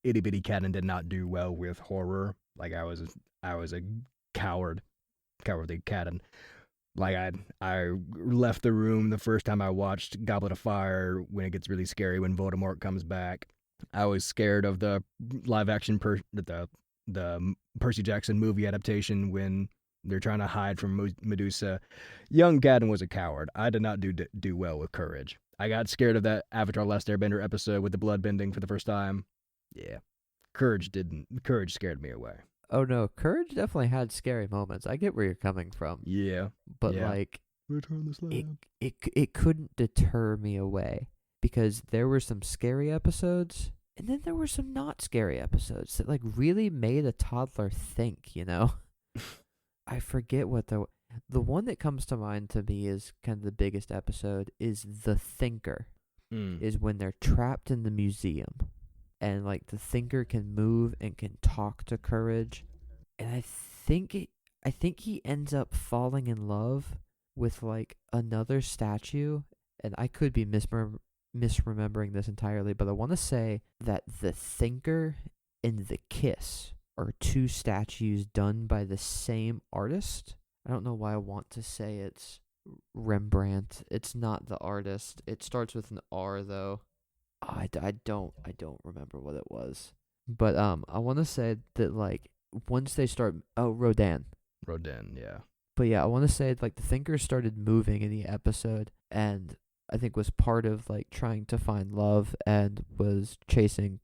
Itty Bitty Cadden did not do well with horror. Like I was a cowardly Cadden. Like I left the room the first time I watched Goblet of Fire when it gets really scary when Voldemort comes back. I was scared of the live action the Percy Jackson movie adaptation when they're trying to hide from Medusa. Young Cadden was a coward. I did not do well with Courage. I got scared of that Avatar Last Airbender episode with the blood bending for the first time. Yeah. Courage scared me away. Oh no, Courage definitely had scary moments. I get where you're coming from. Yeah. But like Return the Slab. It couldn't deter me away because there were some scary episodes and then there were some not scary episodes that like really made a toddler think, you know? I forget what the one that comes to mind to me is kind of the biggest episode is The Thinker. Is when they're trapped in the museum. And like the Thinker can move and can talk to Courage, and I think he ends up falling in love with like another statue, and I could be misremembering this entirely, but I want to say that the Thinker and the Kiss are two statues done by the same artist. I don't know why I want to say it's Rembrandt. It's not the artist. It starts with an R though. I don't remember what it was. But I want to say that like once they start Rodin, yeah. But yeah, I want to say like the Thinker started moving in the episode and I think was part of like trying to find love and was chasing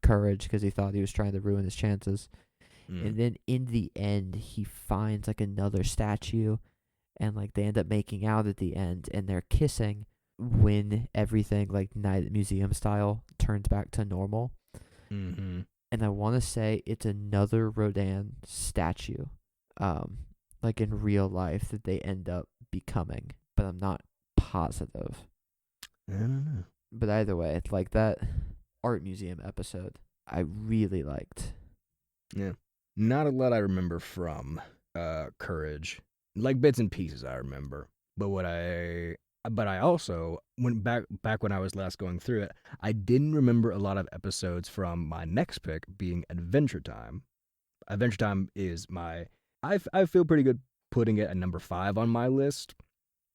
Courage because he thought he was trying to ruin his chances. And then in the end he finds like another statue and like they end up making out at the end and they're kissing when everything like Night at the Museum style turns back to normal. And I want to say it's another Rodin statue like in real life that they end up becoming, but I'm not positive. I don't know. But either way, it's like that art museum episode I really liked. Yeah. Not a lot I remember from Courage. like bits and pieces I remember. But I also went back when I was last going through it, I didn't remember a lot of episodes from my next pick being Adventure Time. Adventure Time is I feel pretty good putting it at number 5 on my list.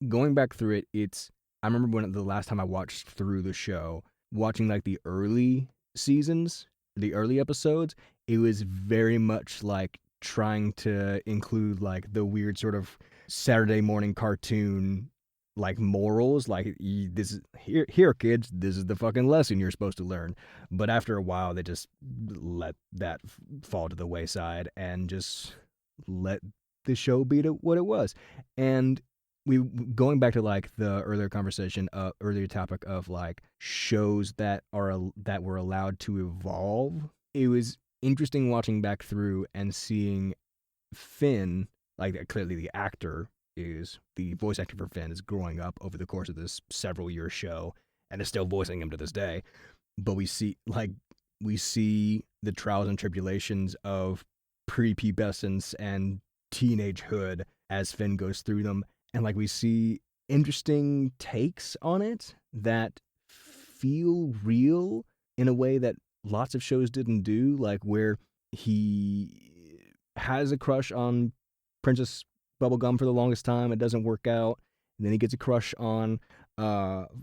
Going back through it, I remember when the last time I watched through the show, watching like the early seasons, the early episodes, it was very much like trying to include like the weird sort of Saturday morning cartoon like morals, like this is here kids, this is the fucking lesson you're supposed to learn. But after a while they just let that fall to the wayside and just let the show be what it was. And we going back to like the earlier conversation, earlier topic of like shows that were allowed to evolve. It was interesting watching back through and seeing Finn, like clearly the voice actor for Finn is growing up over the course of this several year show and is still voicing him to this day. But we see the trials and tribulations of prepubescence and teenagehood as Finn goes through them. And like we see interesting takes on it that feel real in a way that lots of shows didn't do, like where he has a crush on Princess Bubblegum for the longest time. It doesn't work out. And then he gets a crush on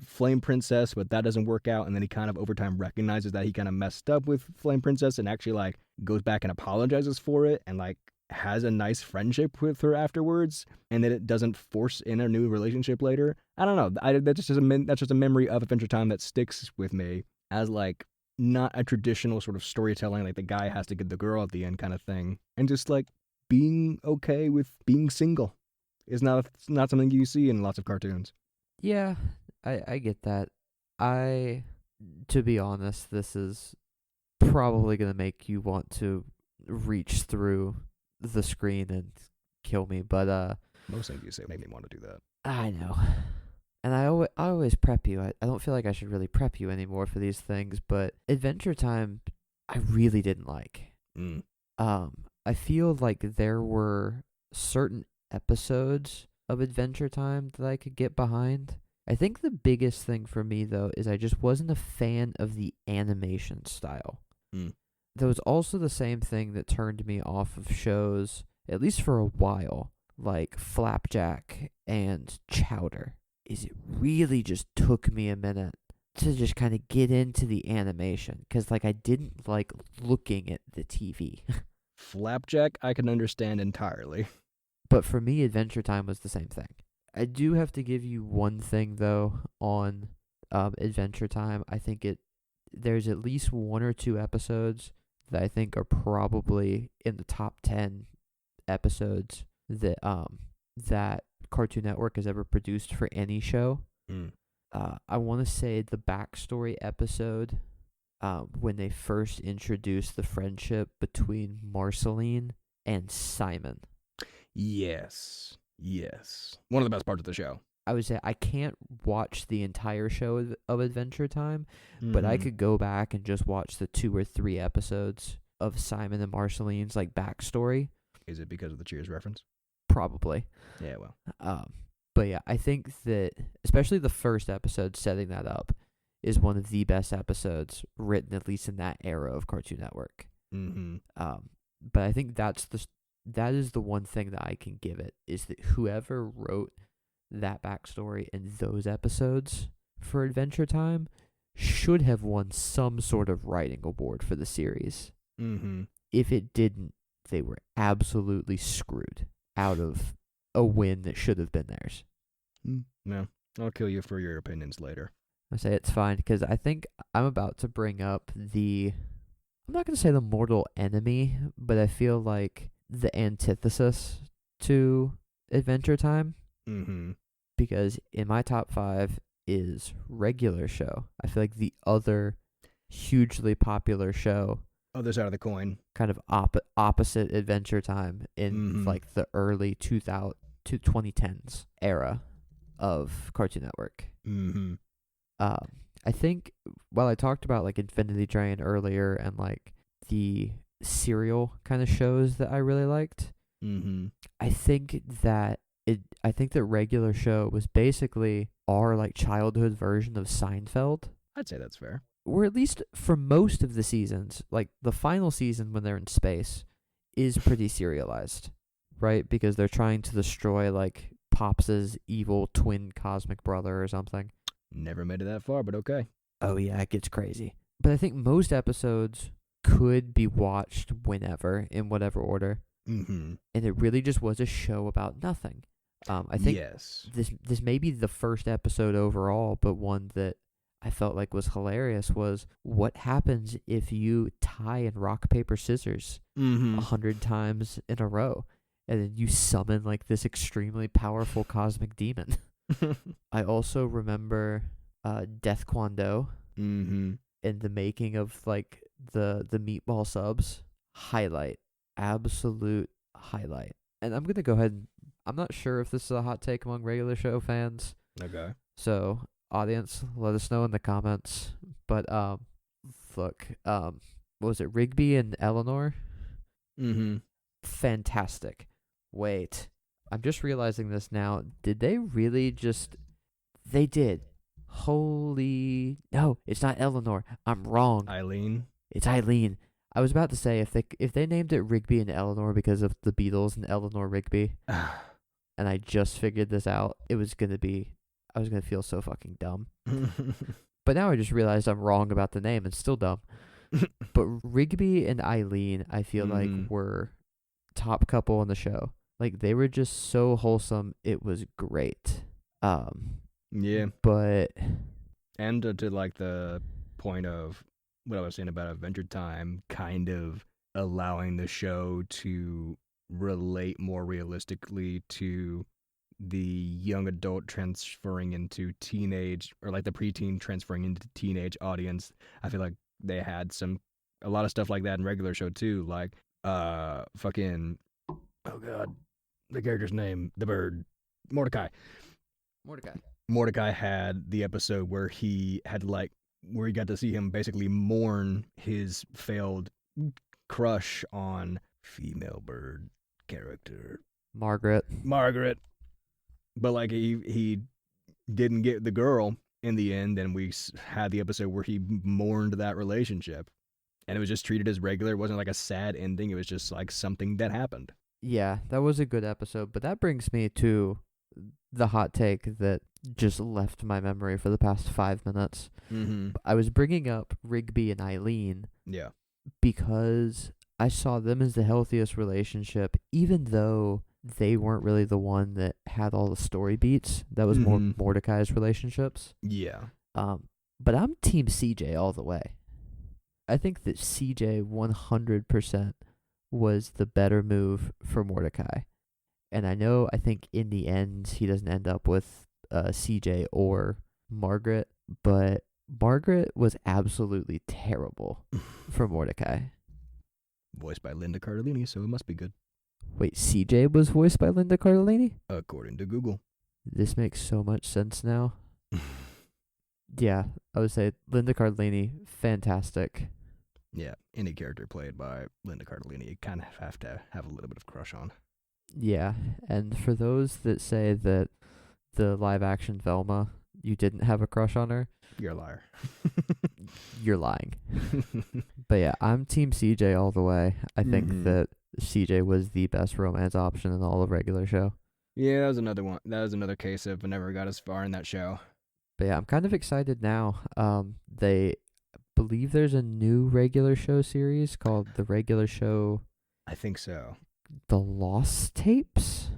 Flame Princess, but that doesn't work out. And then he kind of over time recognizes that he kind of messed up with Flame Princess and actually like goes back and apologizes for it and like has a nice friendship with her afterwards, and that it doesn't force in a new relationship later. I don't know. That's just a memory of Adventure Time that sticks with me as like not a traditional sort of storytelling, like the guy has to get the girl at the end kind of thing, and just like being okay with being single is not something you see in lots of cartoons. Yeah, I get that. To be honest, this is probably going to make you want to reach through the screen and kill me, but most things you say make me want to do that. I know. And I always prep you. I don't feel like I should really prep you anymore for these things, but Adventure Time I really didn't like. I feel like there were certain episodes of Adventure Time that I could get behind. I think the biggest thing for me, though, is I just wasn't a fan of the animation style. That was also the same thing that turned me off of shows, at least for a while, like Flapjack and Chowder. Is it really just took me a minute to just kind of get into the animation, because like I didn't like looking at the TV. Flapjack I can understand entirely. But for me, Adventure Time was the same thing. I do have to give you one thing, though, on Adventure Time. I think there's at least 1 or 2 episodes that I think are probably in the top 10 episodes that that Cartoon Network has ever produced for any show. I want to say the backstory episode when they first introduced the friendship between Marceline and Simon. Yes. One of the best parts of the show. I would say I can't watch the entire show of Adventure Time, but I could go back and just watch the 2 or 3 episodes of Simon and Marceline's like backstory. Is it because of the Cheers reference? Probably. Yeah, well. But yeah, I think that especially the first episode setting that up is one of the best episodes written, at least in that era of Cartoon Network. But I think that is the one thing that I can give it, is that whoever wrote that backstory in those episodes for Adventure Time should have won some sort of writing award for the series. If it didn't, they were absolutely screwed out of a win that should have been theirs. No, I'll kill you for your opinions later. I say it's fine, because I think I'm about to bring up I'm not going to say the mortal enemy, but I feel like the antithesis to Adventure Time. Because in my top 5 is Regular Show. I feel like the other hugely popular show, other side of the coin, kind of opposite Adventure Time in like the early 2010s era of Cartoon Network. I think while I talked about like Infinity Train earlier and like the serial kind of shows that I really liked, I think that I think the regular show was basically our like childhood version of Seinfeld. I'd say that's fair. Or at least for most of the seasons, like the final season when they're in space is pretty serialized, right? Because they're trying to destroy like Pops's evil twin cosmic brother or something. Never made it that far, but okay. Oh yeah, it gets crazy. But I think most episodes could be watched whenever, in whatever order. Mm-hmm. And it really just was a show about nothing. I think yes. this may be the first episode overall, but one that I felt like was hilarious was what happens if you tie in rock, paper, scissors 100 times in a row, and then you summon like this extremely powerful cosmic demon. I also remember Death Kwon-do Mm-hmm. and the making of like the meatball subs. Highlight. Absolute highlight. And I'm going to go ahead and I'm not sure if this is a hot take among regular show fans. Okay. So, audience, let us know in the comments. But look, what was it? Rigby and Eleanor? Mm-hmm. Fantastic. Wait. I'm just realizing this now. Did they really just They did. Holy no, it's not Eleanor. I'm wrong. Eileen. It's Eileen. I was about to say if they named it Rigby and Eleanor because of the Beatles and Eleanor Rigby, and I just figured this out, I was gonna feel so fucking dumb. But now I just realized I'm wrong about the name and still dumb. But Rigby and Eileen, I feel like were top couple on the show. Like they were just so wholesome. It was great. Yeah. But and to like the point of what I was saying about Adventure Time, kind of allowing the show to relate more realistically to the young adult transferring into teenage, or like the preteen transferring into teenage audience. I feel like they had a lot of stuff like that in regular show too, like fucking, oh god, the character's name, the bird, Mordecai. Mordecai had the episode where he got to see him basically mourn his failed crush on female bird character Margaret. But like he didn't get the girl in the end, and we had the episode where he mourned that relationship, and it was just treated as regular. It wasn't like a sad ending. It was just like something that happened. Yeah, that was a good episode, but that brings me to the hot take that just left my memory for the past 5 minutes. I was bringing up Rigby and Eileen because I saw them as the healthiest relationship, even though they weren't really the one that had all the story beats. That was more Mordecai's relationships. Yeah. But I'm Team CJ all the way. I think that CJ 100% was the better move for Mordecai. And I think in the end, he doesn't end up with CJ or Margaret, but Margaret was absolutely terrible for Mordecai. Voiced by Linda Cardellini, so it must be good. Wait, CJ was voiced by Linda Cardellini? According to Google. This makes so much sense now. Yeah, I would say Linda Cardellini, fantastic. Yeah, any character played by Linda Cardellini, you kind of have to have a little bit of crush on. Yeah, and for those that say that the live-action Velma, you didn't have a crush on her, you're a liar. You're lying. But yeah, I'm Team CJ all the way. I think that CJ was the best romance option in all of regular show. Yeah, that was another one. That was another case of I never got as far in that show. But yeah, I'm kind of excited now. They believe there's a new regular show series called The Regular Show. I think so. The Lost Tapes?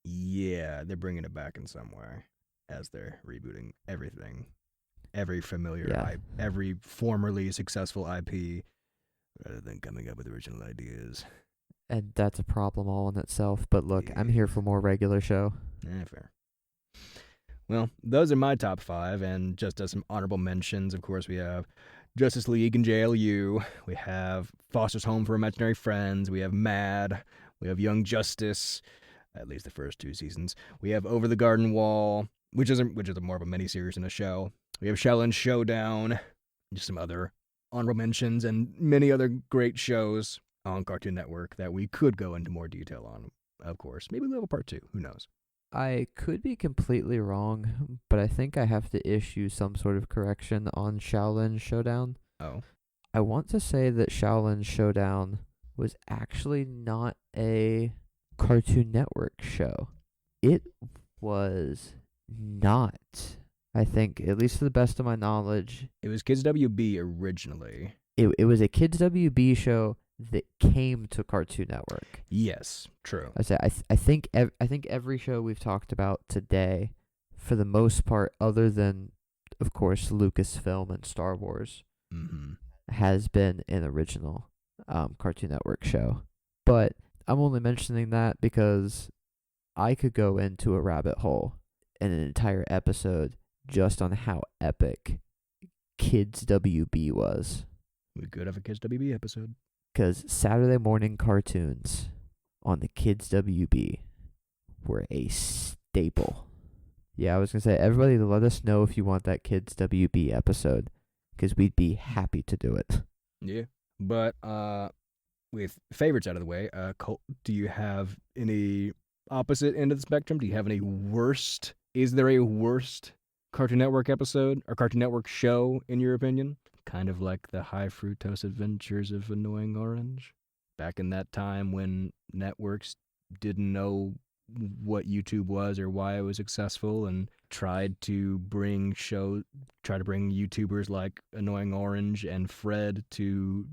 Yeah, they're bringing it back in some way as they're rebooting everything. Every familiar, every formerly successful IP, rather than coming up with original ideas. And that's a problem all in itself. But look, I'm here for more regular show. Fair. Well, those are my top 5, and just as some honorable mentions, of course, we have Justice League and JLU. We have Foster's Home for Imaginary Friends. We have Mad. We have Young Justice, at least the first 2 seasons. We have Over the Garden Wall, which is more of a miniseries than a show. We have Shaolin Showdown, just some other honorable mentions, and many other great shows on Cartoon Network that we could go into more detail on, of course. Maybe we'll have a part 2. Who knows? I could be completely wrong, but I think I have to issue some sort of correction on Shaolin Showdown. Oh. I want to say that Shaolin Showdown was actually not a Cartoon Network show. It was not. I think, at least to the best of my knowledge, It was Kids WB originally. it was a Kids WB show that came to Cartoon Network. Yes, true. I think every show we've talked about today, for the most part, other than of course Lucasfilm and Star Wars, has been an original Cartoon Network show. But I'm only mentioning that because I could go into a rabbit hole in an entire episode just on how epic Kids WB was. We could have a Kids WB episode. Because Saturday morning cartoons on the Kids WB were a staple. Yeah, I was going to say, everybody let us know if you want that Kids WB episode, because we'd be happy to do it. Yeah. But with favorites out of the way, Colt, do you have any opposite end of the spectrum? Do you have any worst? Is there a worst Cartoon Network episode or Cartoon Network show, in your opinion? Kind of like the High Fructose Adventures of Annoying Orange. Back in that time when networks didn't know what YouTube was or why it was successful, and tried to bring YouTubers like Annoying Orange and Fred to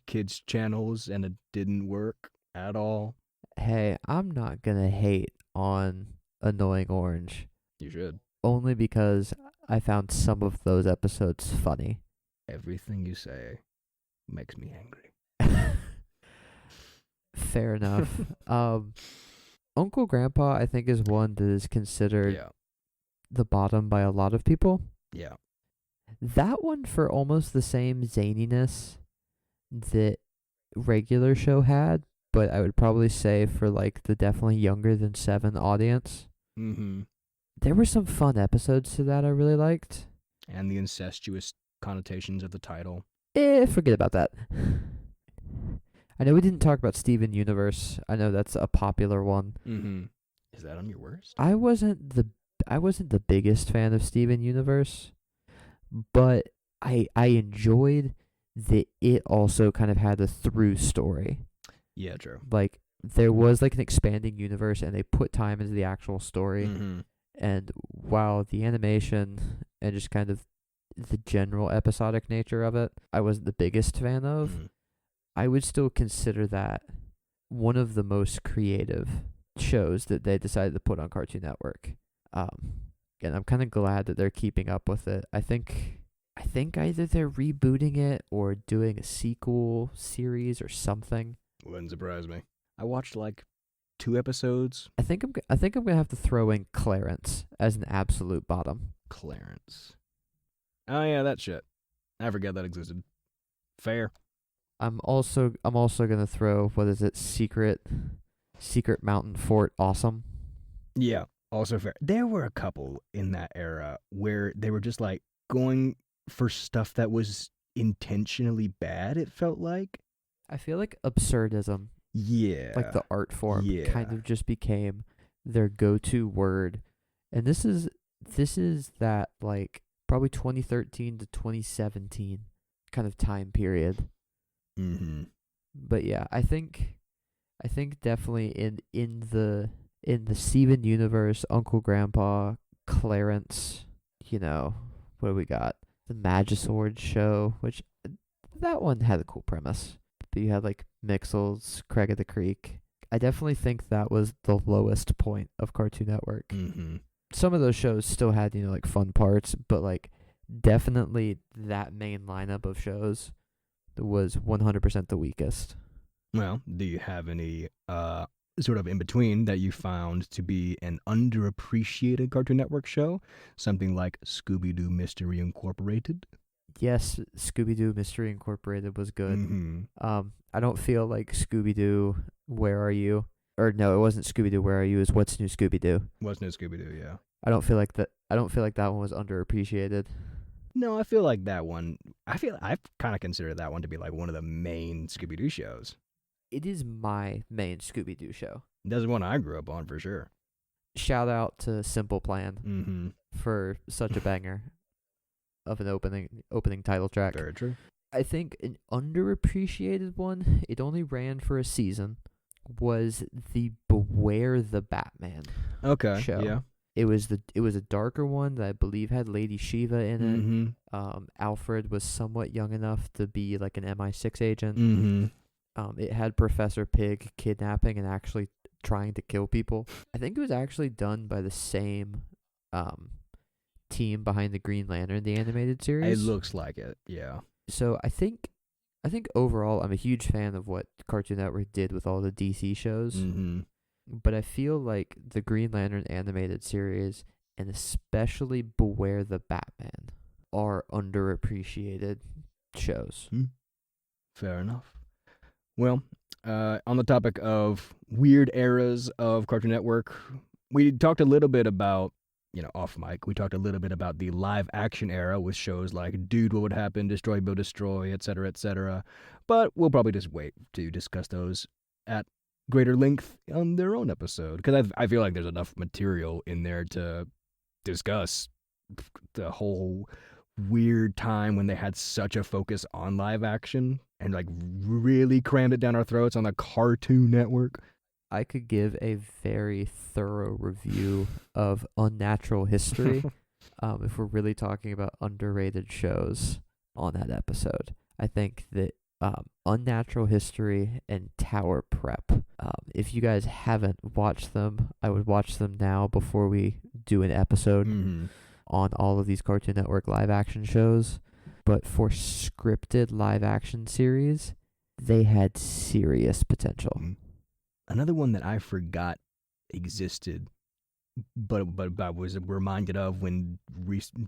kids' channels, and it didn't work at all. Hey, I'm not going to hate on Annoying Orange. You should. Only because I found some of those episodes funny. Everything you say makes me angry. Fair enough. Uncle Grandpa, I think, is one that is considered the bottom by a lot of people. Yeah. That one, for almost the same zaniness that regular show had, but I would probably say for like the definitely younger than 7 audience. There were some fun episodes to that I really liked. And the incestuous connotations of the title. Forget about that. I know we didn't talk about Steven Universe. I know that's a popular one. Is that on your worst? I wasn't the biggest fan of Steven Universe, but I enjoyed that it also kind of had a through story. Yeah, true. Like, there was like an expanding universe, and they put time into the actual story. And while the animation and just kind of the general episodic nature of it, I wasn't the biggest fan of, I would still consider that one of the most creative shows that they decided to put on Cartoon Network. And I'm kind of glad that they're keeping up with it. I think either they're rebooting it or doing a sequel series or something. Wouldn't surprise me. I watched like 2 episodes. I think I'm gonna have to throw in Clarence as an absolute bottom. Clarence. Oh yeah, that shit. I forgot that existed. Fair. I'm also gonna throw, what is it, Secret Mountain Fort Awesome. Yeah, also fair. There were a couple in that era where they were just like going for stuff that was intentionally bad, it felt like. I feel like absurdism, like the art form, kind of just became their go-to word. And this is that, like, probably 2013 to 2017 kind of time period. But yeah, I think definitely in the Steven Universe, Uncle Grandpa, Clarence, what do we got? The Magisword show, which that one had a cool premise. But you had like Mixels, Craig of the Creek. I definitely think that was the lowest point of Cartoon Network. Some of those shows still had, like fun parts, but like definitely that main lineup of shows was 100% the weakest. Well, do you have any sort of in between that you found to be an underappreciated Cartoon Network show? Something like Scooby-Doo Mystery Incorporated? Yes, Scooby-Doo Mystery Incorporated was good. I don't feel like Scooby-Doo Where Are You? Or no, it wasn't Scooby-Doo Where Are You, it was What's New Scooby-Doo. What's New Scooby-Doo, yeah. I don't feel like that one was underappreciated. No, I feel like that one, I kind of consider that one to be like one of the main Scooby-Doo shows. It is my main Scooby-Doo show. That's the one I grew up on for sure. shout out to Simple Plan Mm-hmm. for such a banger of an opening title track. Very true. I think an underappreciated one, it only ran for a season, was the Beware the Batman show. Yeah. It was a darker one that I believe had Lady Shiva in it. Mm-hmm. Alfred was somewhat young enough to be like an MI6 agent. Mm-hmm. It had Professor Pig kidnapping and actually trying to kill people. I think it was actually done by the same team behind the Green Lantern, the animated series. It looks like it, yeah. So I think overall I'm a huge fan of what Cartoon Network did with all the DC shows. Mm-hmm. But I feel like the Green Lantern animated series, and especially Beware the Batman, are underappreciated shows. Fair enough. Well, on the topic of weird eras of Cartoon Network, we talked a little bit about, off mic, we talked a little bit about the live action era with shows like Dude, What Would Happen, Destroy, Bill, Destroy, etc., etc. But we'll probably just wait to discuss those at greater length on their own episode, because I feel like there's enough material in there to discuss the whole weird time when they had such a focus on live action and like really crammed it down our throats on the Cartoon Network. I could give a very thorough review of Unnatural History if we're really talking about underrated shows on that episode. I think that Unnatural History and Tower Prep, if you guys haven't watched them, I would watch them now before we do an episode on all of these Cartoon Network live action shows. But for scripted live action series, they had serious potential. Another one that I forgot existed, but I was reminded of when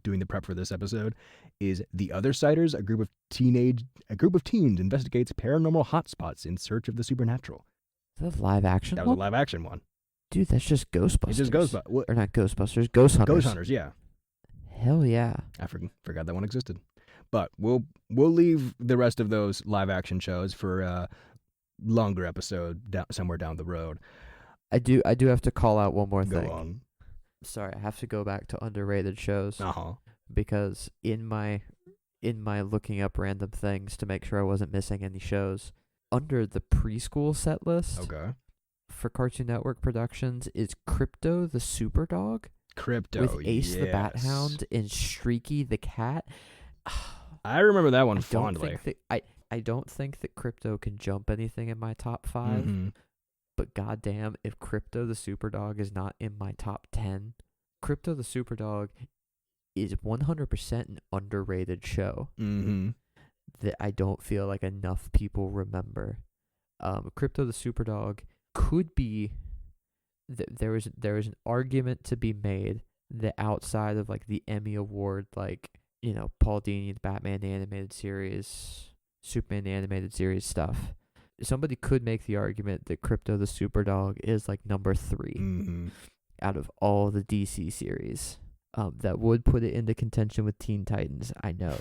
doing the prep for this episode, is The Othersiders, a group of teens investigates paranormal hotspots in search of the supernatural. Is that a live action That was a live action one. Dude, that's just Ghostbusters. It's just Ghostbusters. Or not Ghostbusters, Ghost Hunters. Ghost Hunters, yeah. Hell yeah. I forgot that one existed. But we'll leave the rest of those live action shows for a longer episode somewhere down the road. I do have to call out one more thing. Go on. Sorry, I have to go back to underrated shows. Uh-huh. Because in my looking up random things to make sure I wasn't missing any shows, under the preschool set list for Cartoon Network productions is Crypto the Superdog. Crypto, with Ace the Bat Hound and Streaky the Cat. I remember that one fondly. I don't think that Crypto can jump anything in my top 5. But goddamn, if Crypto the Superdog is not in my top 10, Crypto the Superdog is 100% an underrated show that I don't feel like enough people remember. Crypto the Superdog could be. There is an argument to be made that outside of like the Emmy Award, like Paul Dini, the Batman the Animated Series, Superman the Animated Series stuff, somebody could make the argument that Crypto the Superdog is like number 3 out of all the DC series. That would put it into contention with Teen Titans, I know,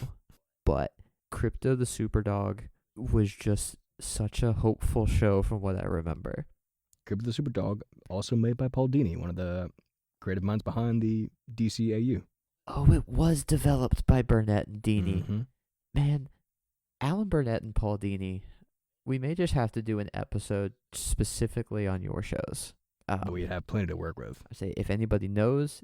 but Crypto the Superdog was just such a hopeful show from what I remember. Crypto the Superdog, also made by Paul Dini, one of the creative minds behind the DCAU. Oh, it was developed by Burnett and Dini. Man, Alan Burnett and Paul Dini, we may just have to do an episode specifically on your shows. But we have plenty to work with. I say, if anybody knows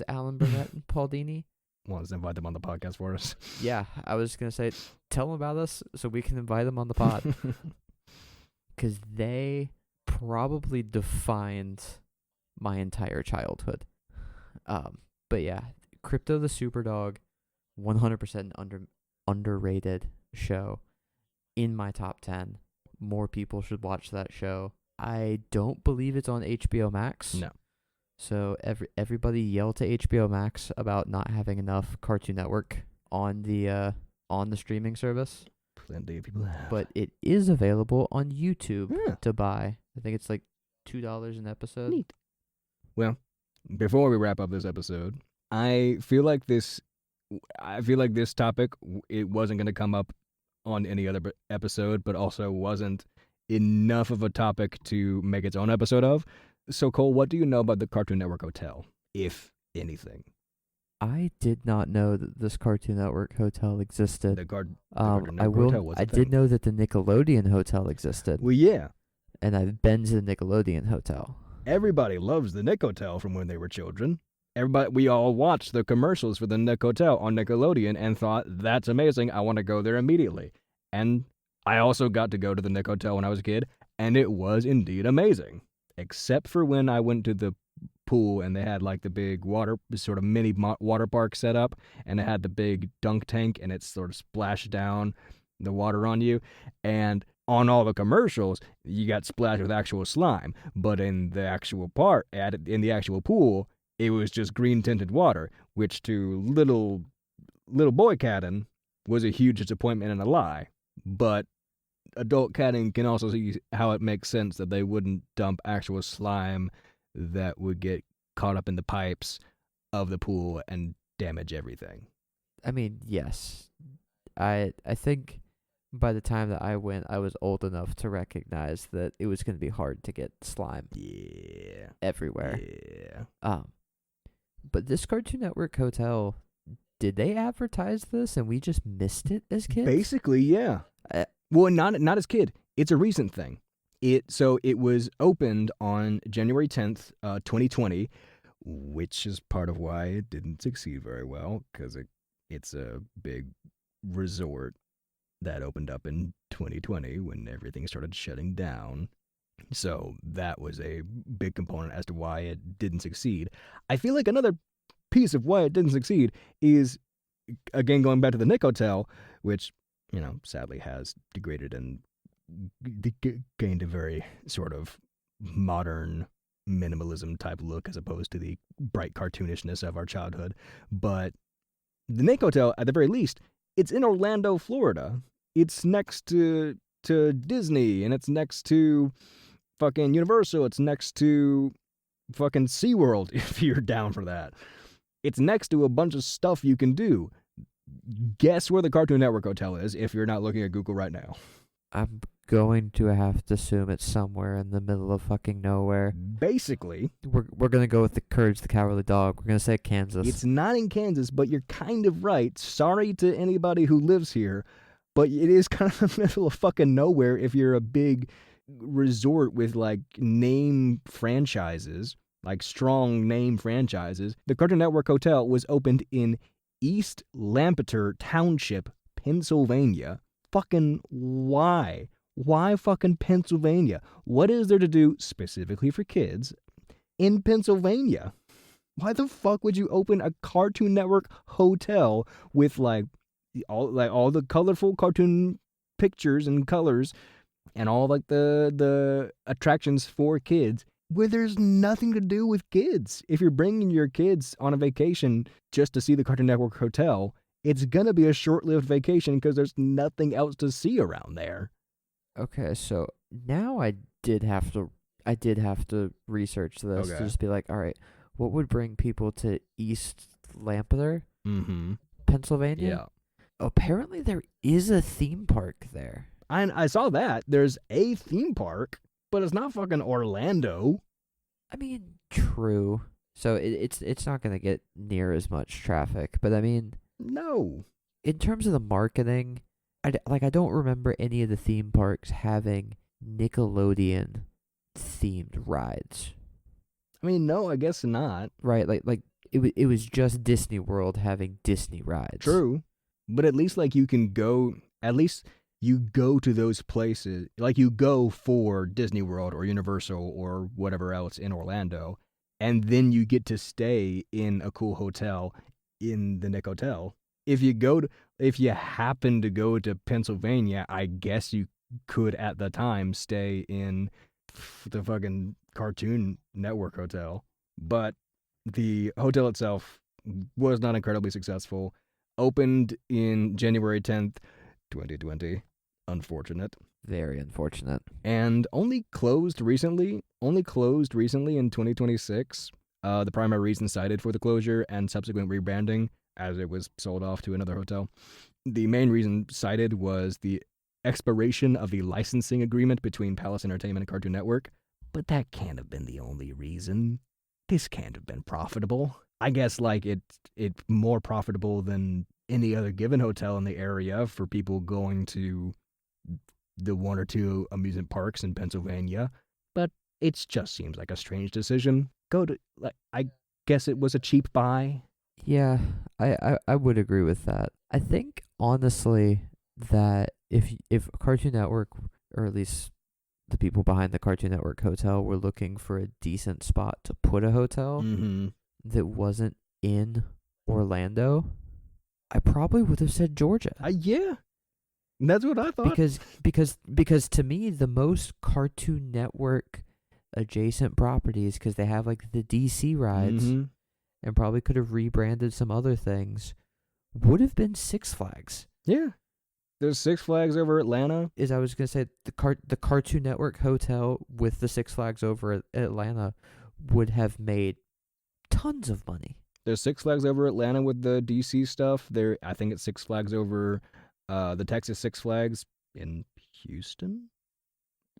Alan Burnett and Paul Dini, well, let's invite them on the podcast for us. Yeah, I was going to say, tell them about us so we can invite them on the pod. Because they probably defined my entire childhood. But yeah, Crypto the Superdog, 100% underrated show. In my top 10. More people should watch that show. I don't believe it's on HBO Max. No. So everybody yell to HBO Max about not having enough Cartoon Network on the streaming service. Plenty of people have. But it is available on YouTube to buy. I think it's like $2 an episode. Neat. Well, before we wrap up this episode, I feel like this topic, it wasn't going to come up on any other episode, but also wasn't enough of a topic to make its own episode of. So, Cole, what do you know about the Cartoon Network Hotel, if anything? I did not know that this Cartoon Network hotel existed. The Cartoon Network Hotel was I a did thing. know that the Nickelodeon hotel existed, Well, yeah. and I've been to the Nickelodeon hotel. Everybody loves the Nick Hotel from when they were children. We all watched the commercials for the Nick Hotel on Nickelodeon and thought, that's amazing. I want to go there immediately. And I also got to go to the Nick Hotel when I was a kid, and it was indeed amazing. Except for when I went to the pool and they had like the big water, sort of mini water park set up, and it had the big dunk tank and it sort of splashed down the water on you. And on all the commercials, you got splashed with actual slime, but in the actual in the actual pool, it was just green tinted water, which to little boy Cadden was a huge disappointment and a lie. But adult Cadden can also see how it makes sense that they wouldn't dump actual slime that would get caught up in the pipes of the pool and damage everything. I mean, yes. I think by the time that I went, I was old enough to recognize that it was going to be hard to get slime Yeah. everywhere. Yeah. But this Cartoon Network hotel, did they advertise this and we just missed it as kids? Basically, yeah. Well, not as kid. It's a recent thing. It was opened on January 10th, 2020, which is part of why it didn't succeed very well, because it's a big resort that opened up in 2020 when everything started shutting down. So that was a big component as to why it didn't succeed. I feel like another piece of why it didn't succeed is, again, going back to the Nick Hotel, which, sadly has degraded and gained a very sort of modern minimalism type look as opposed to the bright cartoonishness of our childhood. But the Nick Hotel, at the very least, it's in Orlando, Florida. It's next to Disney, and it's next to fucking Universal. It's next to fucking SeaWorld, if you're down for that. It's next to a bunch of stuff you can do. Guess where the Cartoon Network Hotel is if you're not looking at Google right now. I'm going to have to assume it's somewhere in the middle of fucking nowhere. Basically. We're going to go with the Courage the Cowardly Dog. We're going to say Kansas. It's not in Kansas, but you're kind of right. Sorry to anybody who lives here, but it is kind of the middle of fucking nowhere if you're a big resort with like name franchises, like strong name franchises. The Cartoon Network Hotel was opened in East Lampeter Township, Pennsylvania. Fucking why? Why fucking Pennsylvania? What is there to do specifically for kids in Pennsylvania? Why the fuck would you open a Cartoon Network hotel with like all the colorful cartoon pictures and colors and all like the attractions for kids where there's nothing to do with kids? If you're bringing your kids on a vacation just to see the Cartoon Network hotel, it's gonna be a short-lived vacation because there's nothing else to see around there. Okay, so now I did have to research this to just be like, all right, what would bring people to East Lampeter, Pennsylvania? Yeah. Apparently there is a theme park there. I saw that. There's a theme park, but it's not fucking Orlando. I mean, true. So it's not going to get near as much traffic, but I mean, no. In terms of the marketing, I don't remember any of the theme parks having Nickelodeon themed rides. I mean, no, I guess not. Right, like it was just Disney World having Disney rides. True. But at least like you go to those places, like you go for Disney World or Universal or whatever else in Orlando, and then you get to stay in a cool hotel in the Nick Hotel. If you happen to go to Pennsylvania, I guess you could at the time stay in the fucking Cartoon Network Hotel. But the hotel itself was not incredibly successful. Opened in January 10th, 2020. Unfortunate. Very unfortunate. And only closed recently in 2026. The primary reason cited for the closure and subsequent rebranding, as it was sold off to another hotel. The main reason cited was the expiration of the licensing agreement between Palace Entertainment and Cartoon Network. but that can't have been the only reason. This can't have been profitable. I guess like it's more profitable than any other given hotel in the area for people going to the one or two amusement parks in Pennsylvania, but it just seems like a strange decision. I guess it was a cheap buy. Yeah, I would agree with that. I think honestly that if Cartoon Network, or at least the people behind the Cartoon Network hotel, were looking for a decent spot to put a hotel that wasn't in Orlando, I probably would have said Georgia. Yeah. That's what I thought. Because to me, the most Cartoon Network adjacent properties, because they have like the DC rides and probably could have rebranded some other things, would have been Six Flags. Yeah. There's Six Flags over Atlanta. I was going to say, the Cartoon Network hotel with the Six Flags over Atlanta would have made tons of money. There's Six Flags over Atlanta with the DC stuff. I think it's Six Flags over the Texas Six Flags in Houston,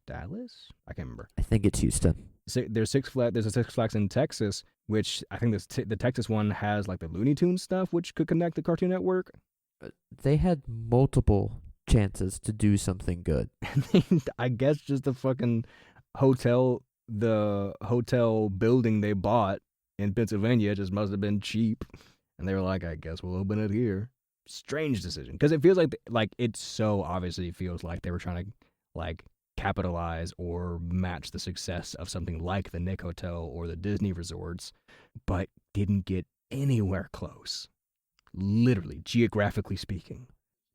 Dallas. I can't remember. I think it's Houston. There's a Six Flags in Texas, which I think the Texas one has like the Looney Tunes stuff, which could connect the Cartoon Network. They had multiple chances to do something good. I guess just the fucking the hotel building they bought in Pennsylvania just must have been cheap, and they were like, I guess we'll open it here. Strange decision, because it feels like it so obviously feels like they were trying to like capitalize or match the success of something like the Nick Hotel or the Disney resorts, but didn't get anywhere close, literally, geographically speaking.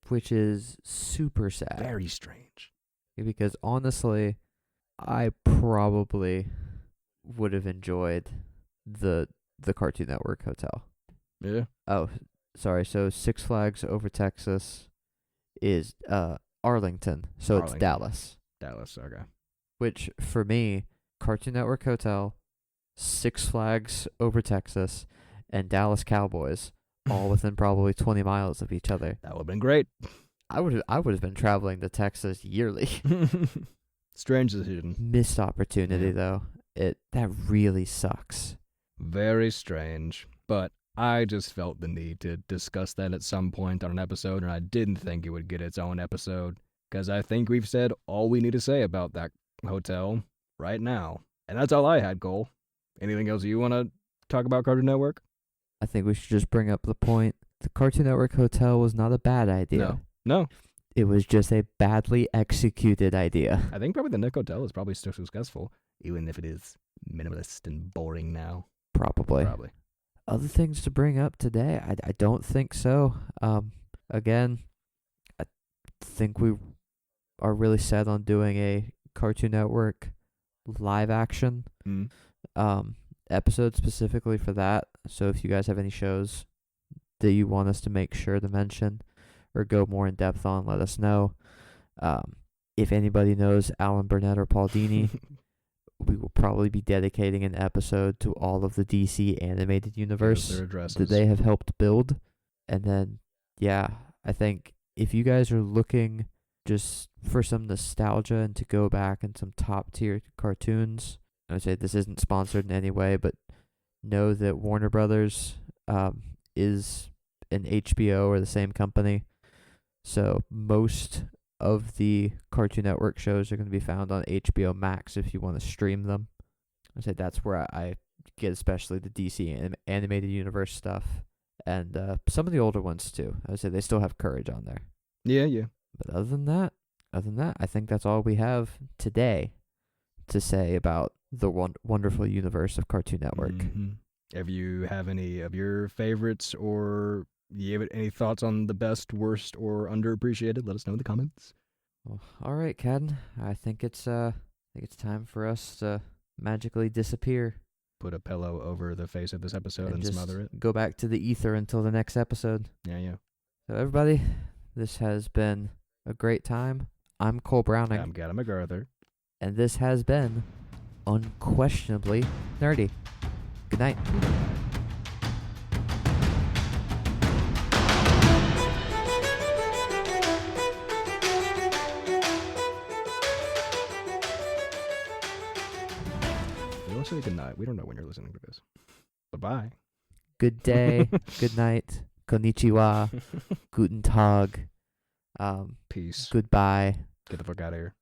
Which is super sad. Very strange. Because honestly, I probably would have enjoyed the Cartoon Network hotel. Yeah. Oh, sorry. So Six Flags over Texas is Arlington. So Arlington. It's Dallas. Dallas, okay. Which for me, Cartoon Network hotel, Six Flags over Texas, and Dallas Cowboys, all within probably 20 miles of each other. That would have been great. I would have been traveling to Texas yearly. Strange decision. Missed opportunity though. That really sucks. Very strange. But I just felt the need to discuss that at some point on an episode, and I didn't think it would get its own episode, because I think we've said all we need to say about that hotel right now. And that's all I had, Cole. Anything else you want to talk about Cartoon Network? I think we should just bring up the point. The Cartoon Network hotel was not a bad idea. No. It was just a badly executed idea. I think probably the Nick Hotel is probably still successful, even if it is minimalist and boring now. Probably. Other things to bring up today? I don't think so. Again, I think we are really set on doing a Cartoon Network live action episode specifically for that. So if you guys have any shows that you want us to make sure to mention or go more in depth on, let us know. If anybody knows Alan Burnett or Paul Dini, we will probably be dedicating an episode to all of the DC animated universe that they have helped build. And then, yeah, I think if you guys are looking just for some nostalgia and to go back and some top tier cartoons, I would say this isn't sponsored in any way, but know that Warner Brothers is an HBO or the same company. So most of the Cartoon Network shows are going to be found on HBO Max if you want to stream them. I say that's where I get especially the DC animated universe stuff and some of the older ones too. I would say they still have Courage on there. Yeah. But other than that, I think that's all we have today to say about the wonderful universe of Cartoon Network. Mm-hmm. If you have any of your favorites or you have any thoughts on the best, worst, or underappreciated, let us know in the comments. Well, all right, Cadden. I think it's time for us to magically disappear. Put a pillow over the face of this episode and just smother it. Go back to the ether until the next episode. Yeah. So everybody, this has been a great time. I'm Cole Browning. I'm Cadden MacArthur. And this has been Unquestionably Nerdy. Good night. Don't say good night. We don't know when you're listening to this. Bye-bye. Good day. Good night. Konnichiwa. Guten Tag. Peace. Goodbye. Get the fuck out of here.